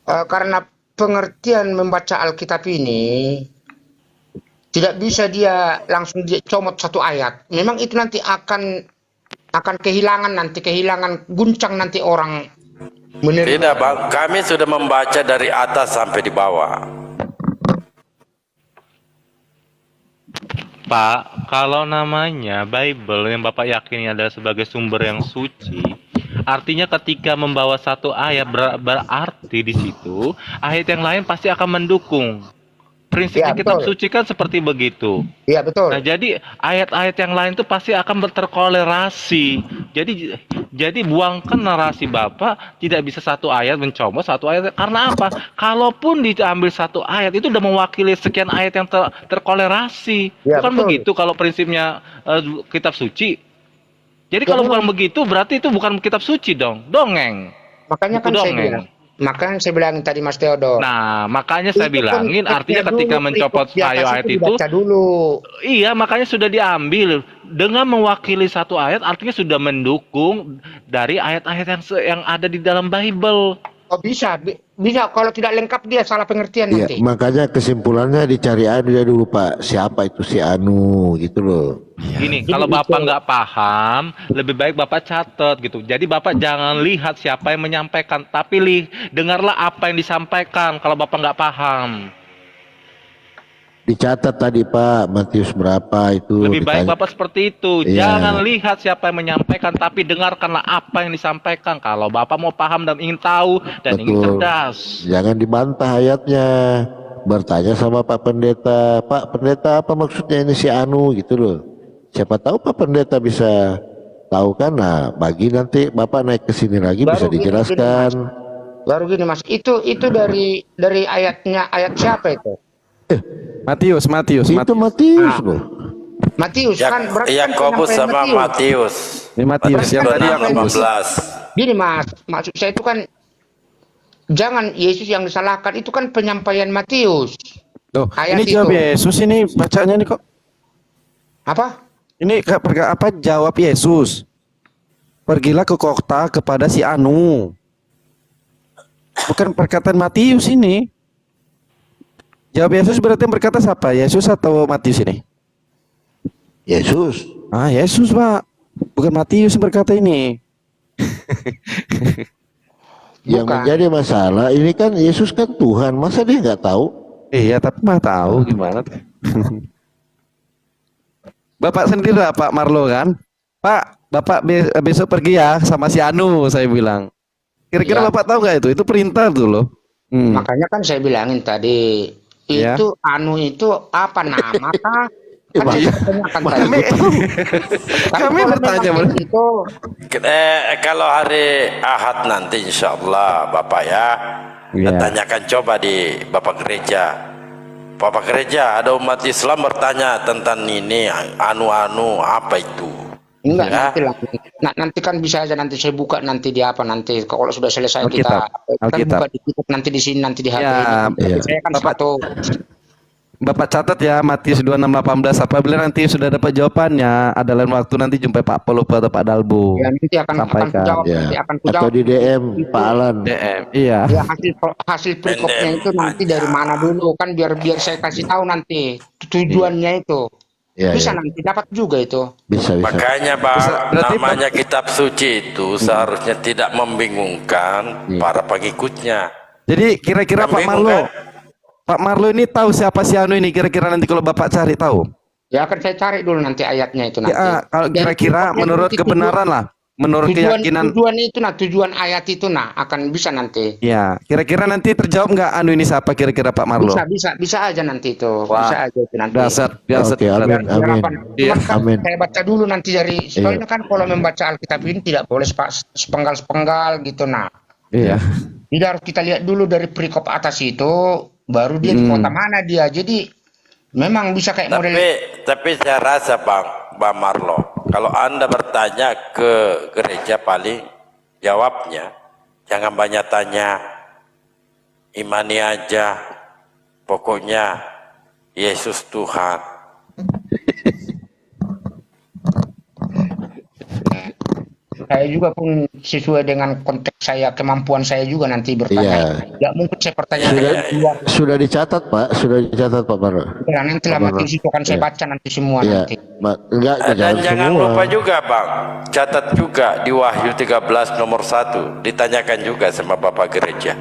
Speaker 2: Karena pengertian membaca Alkitab ini tidak bisa dia langsung dicomot satu ayat. Memang itu nanti akan kehilangan guncang nanti orang menerima.
Speaker 7: Tidak Bang, kami sudah membaca dari atas sampai di bawah.
Speaker 1: Pak, kalau namanya Bible yang Bapak yakini adalah sebagai sumber yang suci, artinya ketika membawa satu ayat berarti di situ ayat yang lain pasti akan mendukung. Prinsipnya
Speaker 2: Ya,
Speaker 1: kitab
Speaker 2: betul.
Speaker 1: suci kan seperti begitu.
Speaker 2: Iya betul.
Speaker 1: Nah, jadi ayat-ayat yang lain itu pasti akan berterkolerasi. Jadi buangkan narasi Bapak, tidak bisa satu ayat mencomot satu ayat. Karena apa? Kalaupun diambil satu ayat itu udah mewakili sekian ayat yang terkolerasi.
Speaker 2: Ya,
Speaker 1: Bukan
Speaker 2: betul.
Speaker 1: begitu kalau prinsipnya kitab suci. Jadi
Speaker 2: Ya,
Speaker 1: kalau
Speaker 2: betul.
Speaker 1: bukan begitu berarti itu bukan kitab suci dong. Dongeng.
Speaker 2: Makanya
Speaker 1: Itu
Speaker 2: kan saya
Speaker 1: dongeng.
Speaker 2: bilang. Makanya saya bilangin tadi Mas Theodor.
Speaker 1: Nah, makanya saya
Speaker 2: Itu kan
Speaker 1: bilangin artinya
Speaker 2: perikop
Speaker 1: ketika
Speaker 2: dulu,
Speaker 1: mencopot
Speaker 2: perikop di atas
Speaker 1: ayat itu
Speaker 2: dibaca dulu.
Speaker 1: iya, makanya sudah diambil dengan mewakili satu ayat, artinya sudah mendukung dari ayat-ayat yang ada di dalam Bible.
Speaker 2: Oh bisa kalau tidak lengkap dia salah pengertian
Speaker 3: Iya,
Speaker 2: nanti.
Speaker 3: makanya kesimpulannya dicari aja dulu Pak, siapa itu si Anu gitu loh.
Speaker 1: Gini, kalau Bapak nggak paham, lebih baik Bapak catat gitu. Jadi Bapak jangan lihat siapa yang menyampaikan, tapi dengarlah apa yang disampaikan kalau Bapak nggak paham.
Speaker 3: Dicatat tadi Pak, Matius berapa itu.
Speaker 1: Lebih baik
Speaker 3: ditanya.
Speaker 1: Bapak seperti itu.
Speaker 3: Iya.
Speaker 1: Jangan lihat siapa yang menyampaikan, tapi dengarkanlah apa yang disampaikan. Kalau Bapak mau paham dan ingin tahu dan ingin
Speaker 3: Betul.
Speaker 1: cerdas.
Speaker 3: Jangan dibantah ayatnya. Bertanya sama Pak Pendeta, Pak Pendeta apa maksudnya ini si Anu gitu loh. Siapa tahu Pak Pendeta bisa tahu kan. Nah, bagi nanti Bapak naik ke sini lagi bisa
Speaker 2: Baru gini,
Speaker 3: dijelaskan.
Speaker 2: Baru gini Mas, itu dari ayatnya ayat siapa itu?
Speaker 9: Matius.
Speaker 3: Itu Matius loh.
Speaker 2: Matius kan berarti kan
Speaker 7: Yakobus
Speaker 2: penyampaian
Speaker 7: sama Matius.
Speaker 9: Ini Matius yang tadi yang
Speaker 7: 18.
Speaker 2: Gini Mas, maksud saya itu kan jangan Yesus yang disalahkan, itu kan penyampaian Matius.
Speaker 9: Loh,
Speaker 2: Ayat
Speaker 9: ini jawab
Speaker 2: itu.
Speaker 9: Yesus ini bacanya nih kok.
Speaker 2: Apa?
Speaker 9: Ini apa jawab Yesus? Pergilah ke kota kepada si Anu. Bukan perkataan Matius ini. Jawab Yesus berarti yang berkata siapa? Yesus atau Matius ini?
Speaker 3: Yesus.
Speaker 9: Ah, Yesus, Pak. Bukan Matius yang berkata ini.
Speaker 3: Yang
Speaker 2: Bukan.
Speaker 3: menjadi masalah ini kan Yesus kan Tuhan, masa dia nggak tahu?
Speaker 9: Iya, tapi mah tahu gimana tuh. Bapak sendiri lah, Pak Marlo kan? Pak, Bapak besok pergi ya sama si Anu, saya bilang. Kira-kira
Speaker 2: Ya.
Speaker 9: Bapak tahu nggak itu? Itu perintah tuh loh.
Speaker 2: Makanya kan saya bilangin tadi,
Speaker 9: Ya.
Speaker 2: itu Anu itu apa nama kah? Kan saya tanyakan tadi.
Speaker 9: Kami,
Speaker 2: Kan
Speaker 9: kami
Speaker 2: kalau
Speaker 9: bertanya,
Speaker 2: memang itu
Speaker 7: Kalau hari Ahad nanti insya Allah Bapak ya, kita
Speaker 9: Iya.
Speaker 7: tanyakan coba di Bapak Gereja. Bapak Gereja, ada umat Islam bertanya tentang ini, anu-anu apa itu?
Speaker 2: enggak
Speaker 7: Ya.
Speaker 2: nanti lah. Nah, nanti kan bisa aja nanti saya buka nanti di apa nanti kalau sudah selesai
Speaker 9: Alkitab.
Speaker 2: kita
Speaker 9: Alkitab.
Speaker 2: buka di kitab nanti di sini nanti di HP
Speaker 9: Ya,
Speaker 2: ini.
Speaker 3: iya.
Speaker 2: Saya kan
Speaker 9: Bapak-
Speaker 2: satu
Speaker 9: Bapak catat ya Matius 26:18. Apabila nanti sudah dapat jawabannya, ada lain waktu nanti jumpai Pak Polopo atau Pak Dalbo.
Speaker 2: ya nanti akan
Speaker 9: Sampaikan.
Speaker 2: kujawab
Speaker 3: Ya.
Speaker 2: nanti akan
Speaker 3: Atau
Speaker 2: kujawab.
Speaker 3: di DM Pak Alan.
Speaker 9: DM. Iya.
Speaker 2: Ya hasil perikopnya itu nanti dari mana dulu kan biar saya kasih tahu nanti tujuannya itu.
Speaker 3: Ya,
Speaker 2: Bisa
Speaker 3: ya.
Speaker 2: nanti dapat juga itu.
Speaker 3: Bisa.
Speaker 7: Makanya Pak,
Speaker 9: Berarti
Speaker 7: namanya kitab suci itu seharusnya tidak membingungkan
Speaker 3: Iya.
Speaker 7: para pengikutnya.
Speaker 9: Jadi kira-kira
Speaker 7: Yang
Speaker 9: Pak
Speaker 7: bingung,
Speaker 9: Marlo,
Speaker 7: kan?
Speaker 9: Pak Marlo ini tahu siapa si Anu ini? Kira-kira nanti kalau Bapak cari tahu?
Speaker 2: Ya akan saya cari dulu nanti ayatnya itu nanti.
Speaker 9: Ya, kalau
Speaker 2: Dari
Speaker 9: kira-kira
Speaker 2: perikopnya
Speaker 9: menurut
Speaker 2: nanti
Speaker 9: kebenaran lah. menurut
Speaker 2: Tujuan
Speaker 9: keyakinan.
Speaker 2: tujuan itu nah, tujuan ayat itu nah akan bisa nanti.
Speaker 9: Ya, kira-kira nanti terjawab nggak anu ini siapa kira-kira Pak Marlo?
Speaker 2: Bisa aja nanti itu.
Speaker 9: Wah,
Speaker 2: Bisa aja itu nanti.
Speaker 9: dasar biasa.
Speaker 3: Oke, amin,
Speaker 2: Biar
Speaker 3: amin.
Speaker 2: apa?
Speaker 9: Iya.
Speaker 2: Cuman kan
Speaker 3: Amin.
Speaker 2: saya baca dulu nanti dari soalnya kan kalau membaca Alkitab ini tidak boleh sepenggal-sepenggal gitu nah.
Speaker 9: Iya.
Speaker 2: Jadi harus kita lihat dulu dari perikop atas itu, baru dia di kota mana dia. Jadi memang bisa kayak model.
Speaker 7: Tapi saya rasa Bang Marlo, kalau Anda bertanya ke gereja paling jawabnya jangan banyak tanya, imani aja, pokoknya Yesus Tuhan.
Speaker 2: Saya juga pun sesuai dengan konteks saya, kemampuan saya juga nanti bertanya. Tidak mungkin saya pertanyaan
Speaker 3: Sudah dicatat Pak, Pak Marlo.
Speaker 2: Ya, nanti lah Matius itu kan saya baca nanti semua
Speaker 3: Iya,
Speaker 2: nanti.
Speaker 3: enggak
Speaker 7: Dan jangan
Speaker 3: semua.
Speaker 7: lupa juga Bang, catat juga di Wahyu 13 nomor 1, ditanyakan juga sama Bapak Gereja.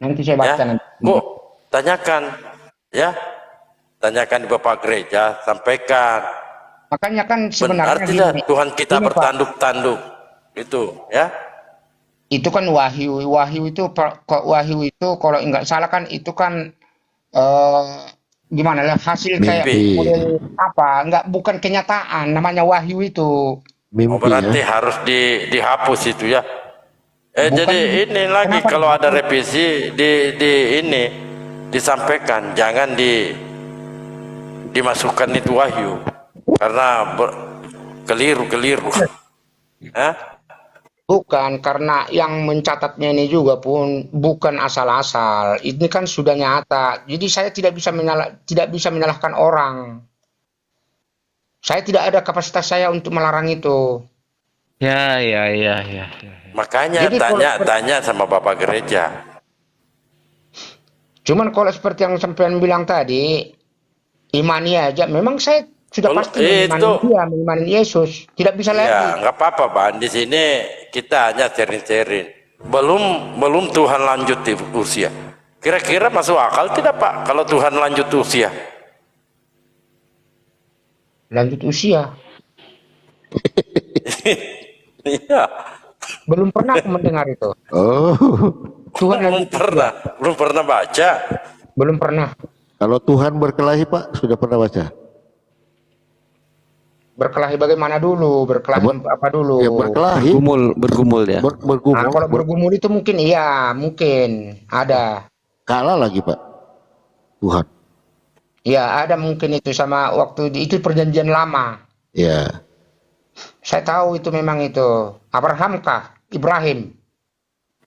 Speaker 2: Nanti saya baca
Speaker 7: Ya,
Speaker 2: nanti.
Speaker 7: Bu, tanyakan, ya, tanyakan di Bapak Gereja, sampaikan.
Speaker 2: Makanya kan
Speaker 7: Benar
Speaker 2: sebenarnya
Speaker 7: tidak
Speaker 2: gini,
Speaker 7: Tuhan kita
Speaker 2: Pak,
Speaker 7: bertanduk-tanduk, itu, ya?
Speaker 2: itu kan wahyu wahyu itu kalau nggak salah kan itu kan gimana lah hasil kayak
Speaker 3: Mimpi.
Speaker 2: model apa nggak bukan kenyataan namanya wahyu itu.
Speaker 7: Oh, berarti harus dihapus itu ya.
Speaker 2: Bukan,
Speaker 7: Jadi ini lagi
Speaker 2: kenapa
Speaker 7: kalau ada
Speaker 2: dihapus?
Speaker 7: revisi ini disampaikan, jangan dimasukkan itu wahyu karena keliru. Hah?
Speaker 2: Bukan, karena yang mencatatnya ini juga pun bukan asal-asal. Ini kan sudah nyata. Jadi saya tidak bisa menyalahkan orang. Saya tidak ada kapasitas saya untuk melarang itu.
Speaker 1: Ya.
Speaker 7: Makanya
Speaker 2: Jadi kalau
Speaker 7: tanya sama Bapak Gereja.
Speaker 2: Cuman kalau seperti yang sampean bilang tadi, imani aja. Memang saya sudah pasti mengimani Yesus. Tidak bisa lagi.
Speaker 7: Ya, nggak apa-apa, Bang. Di sini kita hanya sharing-sharing. Belum Tuhan lanjut di usia. Kira-kira masuk akal tidak, Pak? Kalau Tuhan lanjut usia?
Speaker 2: Lanjut usia.
Speaker 7: Iya.
Speaker 2: Belum pernah aku mendengar itu.
Speaker 3: Oh,
Speaker 2: Tuhan
Speaker 7: Belum pernah baca.
Speaker 2: Belum pernah.
Speaker 3: kalau Tuhan berkelahi Pak, sudah pernah baca?
Speaker 2: Berkelahi bagaimana dulu? Berkelahi apa dulu?
Speaker 3: Ya berkelahi.
Speaker 9: Bergumul ya.
Speaker 3: Bergumul.
Speaker 2: Nah, kalau bergumul itu mungkin iya, mungkin ada.
Speaker 3: Kalah lagi Pak. Tuhan.
Speaker 2: Ya, ada mungkin itu sama waktu itu perjanjian lama.
Speaker 3: Ya.
Speaker 2: Saya tahu itu memang itu. Abraham kah? Ibrahim?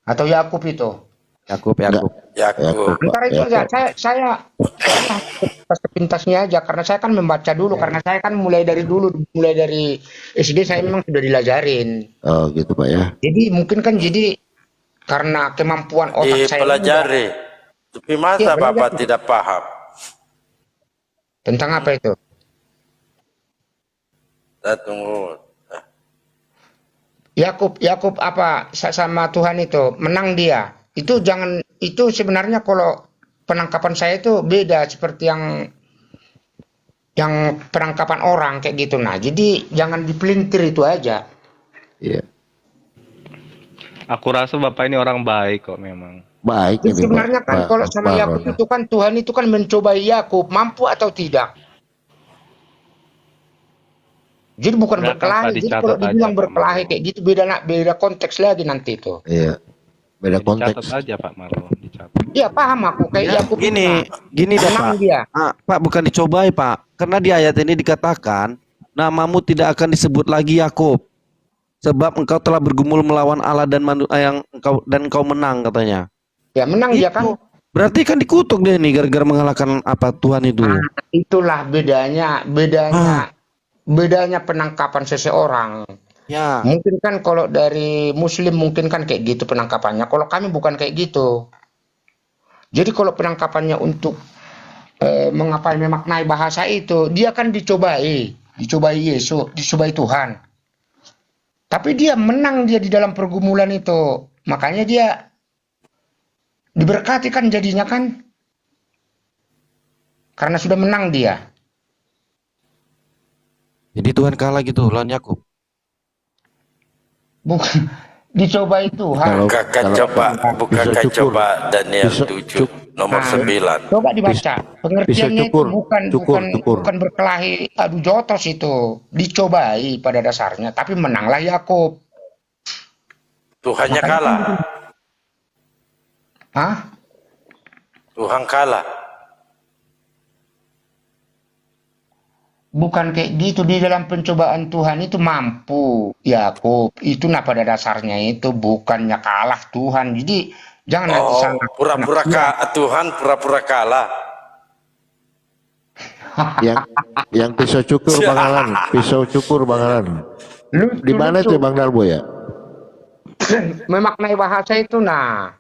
Speaker 2: Atau Yakub itu?
Speaker 9: Yakub.
Speaker 7: Yakub.
Speaker 2: Antara itu aja. Saya sepintasnya aja karena saya kan membaca dulu karena saya kan mulai dari SD saya memang sudah dilajarin.
Speaker 3: Oh gitu Pak ya.
Speaker 2: Jadi mungkin kan karena kemampuan otak saya
Speaker 7: Dipelajari. Tapi masa Bapak tidak paham?
Speaker 2: tentang apa itu?
Speaker 7: Saya tunggu.
Speaker 2: Yakub apa sama Tuhan itu menang dia. Itu sebenarnya kalau penangkapan saya itu beda seperti yang penangkapan orang kayak gitu. Nah, jadi jangan dipelintir itu aja.
Speaker 3: Iya.
Speaker 1: Aku rasa Bapak ini orang baik kok memang.
Speaker 3: Baik ini
Speaker 2: Sebenarnya kan kalau sama Yakub itu kan Tuhan itu kan mencobai Yakub mampu atau tidak. Jadi bukan
Speaker 1: Nggak,
Speaker 2: berkelahi.
Speaker 1: Pak,
Speaker 2: Jadi kalau
Speaker 1: dicatat
Speaker 2: dibilang
Speaker 1: aja,
Speaker 2: berkelahi
Speaker 1: Pak
Speaker 2: kayak gitu beda konteks lagi nanti itu.
Speaker 3: Iya. Beda konteks.
Speaker 1: Dicatat aja Pak Marlo, dicatat.
Speaker 2: Iya paham aku kayak Yakub itu,
Speaker 9: Gini dah
Speaker 2: menang
Speaker 9: Pak.
Speaker 2: dia.
Speaker 9: Pak bukan dicobai Pak, karena di ayat ini dikatakan namamu tidak akan disebut lagi Yakub, sebab engkau telah bergumul melawan Allah dan engkau menang katanya.
Speaker 2: Ya menang dia kan.
Speaker 9: Berarti kan dikutuk dia nih gara-gara mengalahkan apa Tuhan itu.
Speaker 2: Nah, itulah bedanya penangkapan seseorang.
Speaker 9: Ya.
Speaker 2: Mungkin kan kalau dari Muslim mungkin kan kayak gitu penangkapannya. Kalau kami bukan kayak gitu. Jadi kalau penangkapannya untuk memaknai bahasa itu, dia kan dicobai Yesus, dicobai Tuhan. Tapi dia menang dia di dalam pergumulan itu. Makanya dia diberkati kan jadinya kan. Karena sudah menang dia.
Speaker 9: Jadi Tuhan kalah gitu lawan Yakub.
Speaker 2: Bukan dicobai Tuhan.
Speaker 3: Kalau-
Speaker 7: Bukakan
Speaker 3: kalau-
Speaker 7: coba, bukakan
Speaker 3: pisau cukur.
Speaker 7: coba Daniel
Speaker 3: Pisau-
Speaker 7: 7 nomor
Speaker 2: Nah,
Speaker 7: 9.
Speaker 2: Coba dibaca. Pengertiannya
Speaker 3: cukur,
Speaker 2: itu bukan
Speaker 3: cukur,
Speaker 2: bukan
Speaker 3: cukur.
Speaker 2: bukan berkelahi adu jotos itu. Dicobai pada dasarnya, tapi menanglah Yakub.
Speaker 7: Tuhannya
Speaker 2: Makanya
Speaker 7: kalah.
Speaker 2: Hah?
Speaker 7: Tuhan kalah.
Speaker 2: Bukan kayak gitu, di dalam pencobaan Tuhan itu mampu Yakub. Itu nah pada dasarnya itu bukannya kalah Tuhan. Jadi jangan nanti
Speaker 7: Oh,
Speaker 2: salah.
Speaker 7: pura-pura Tuhan pura-pura kalah.
Speaker 3: yang pisau cukur Bang Alan, pisau cukur Bang Alan.
Speaker 2: Lucu,
Speaker 3: Di mana
Speaker 2: lucu.
Speaker 3: tuh Bang Darbo ya?
Speaker 2: Memaknai bahasa itu nah.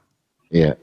Speaker 3: Iya.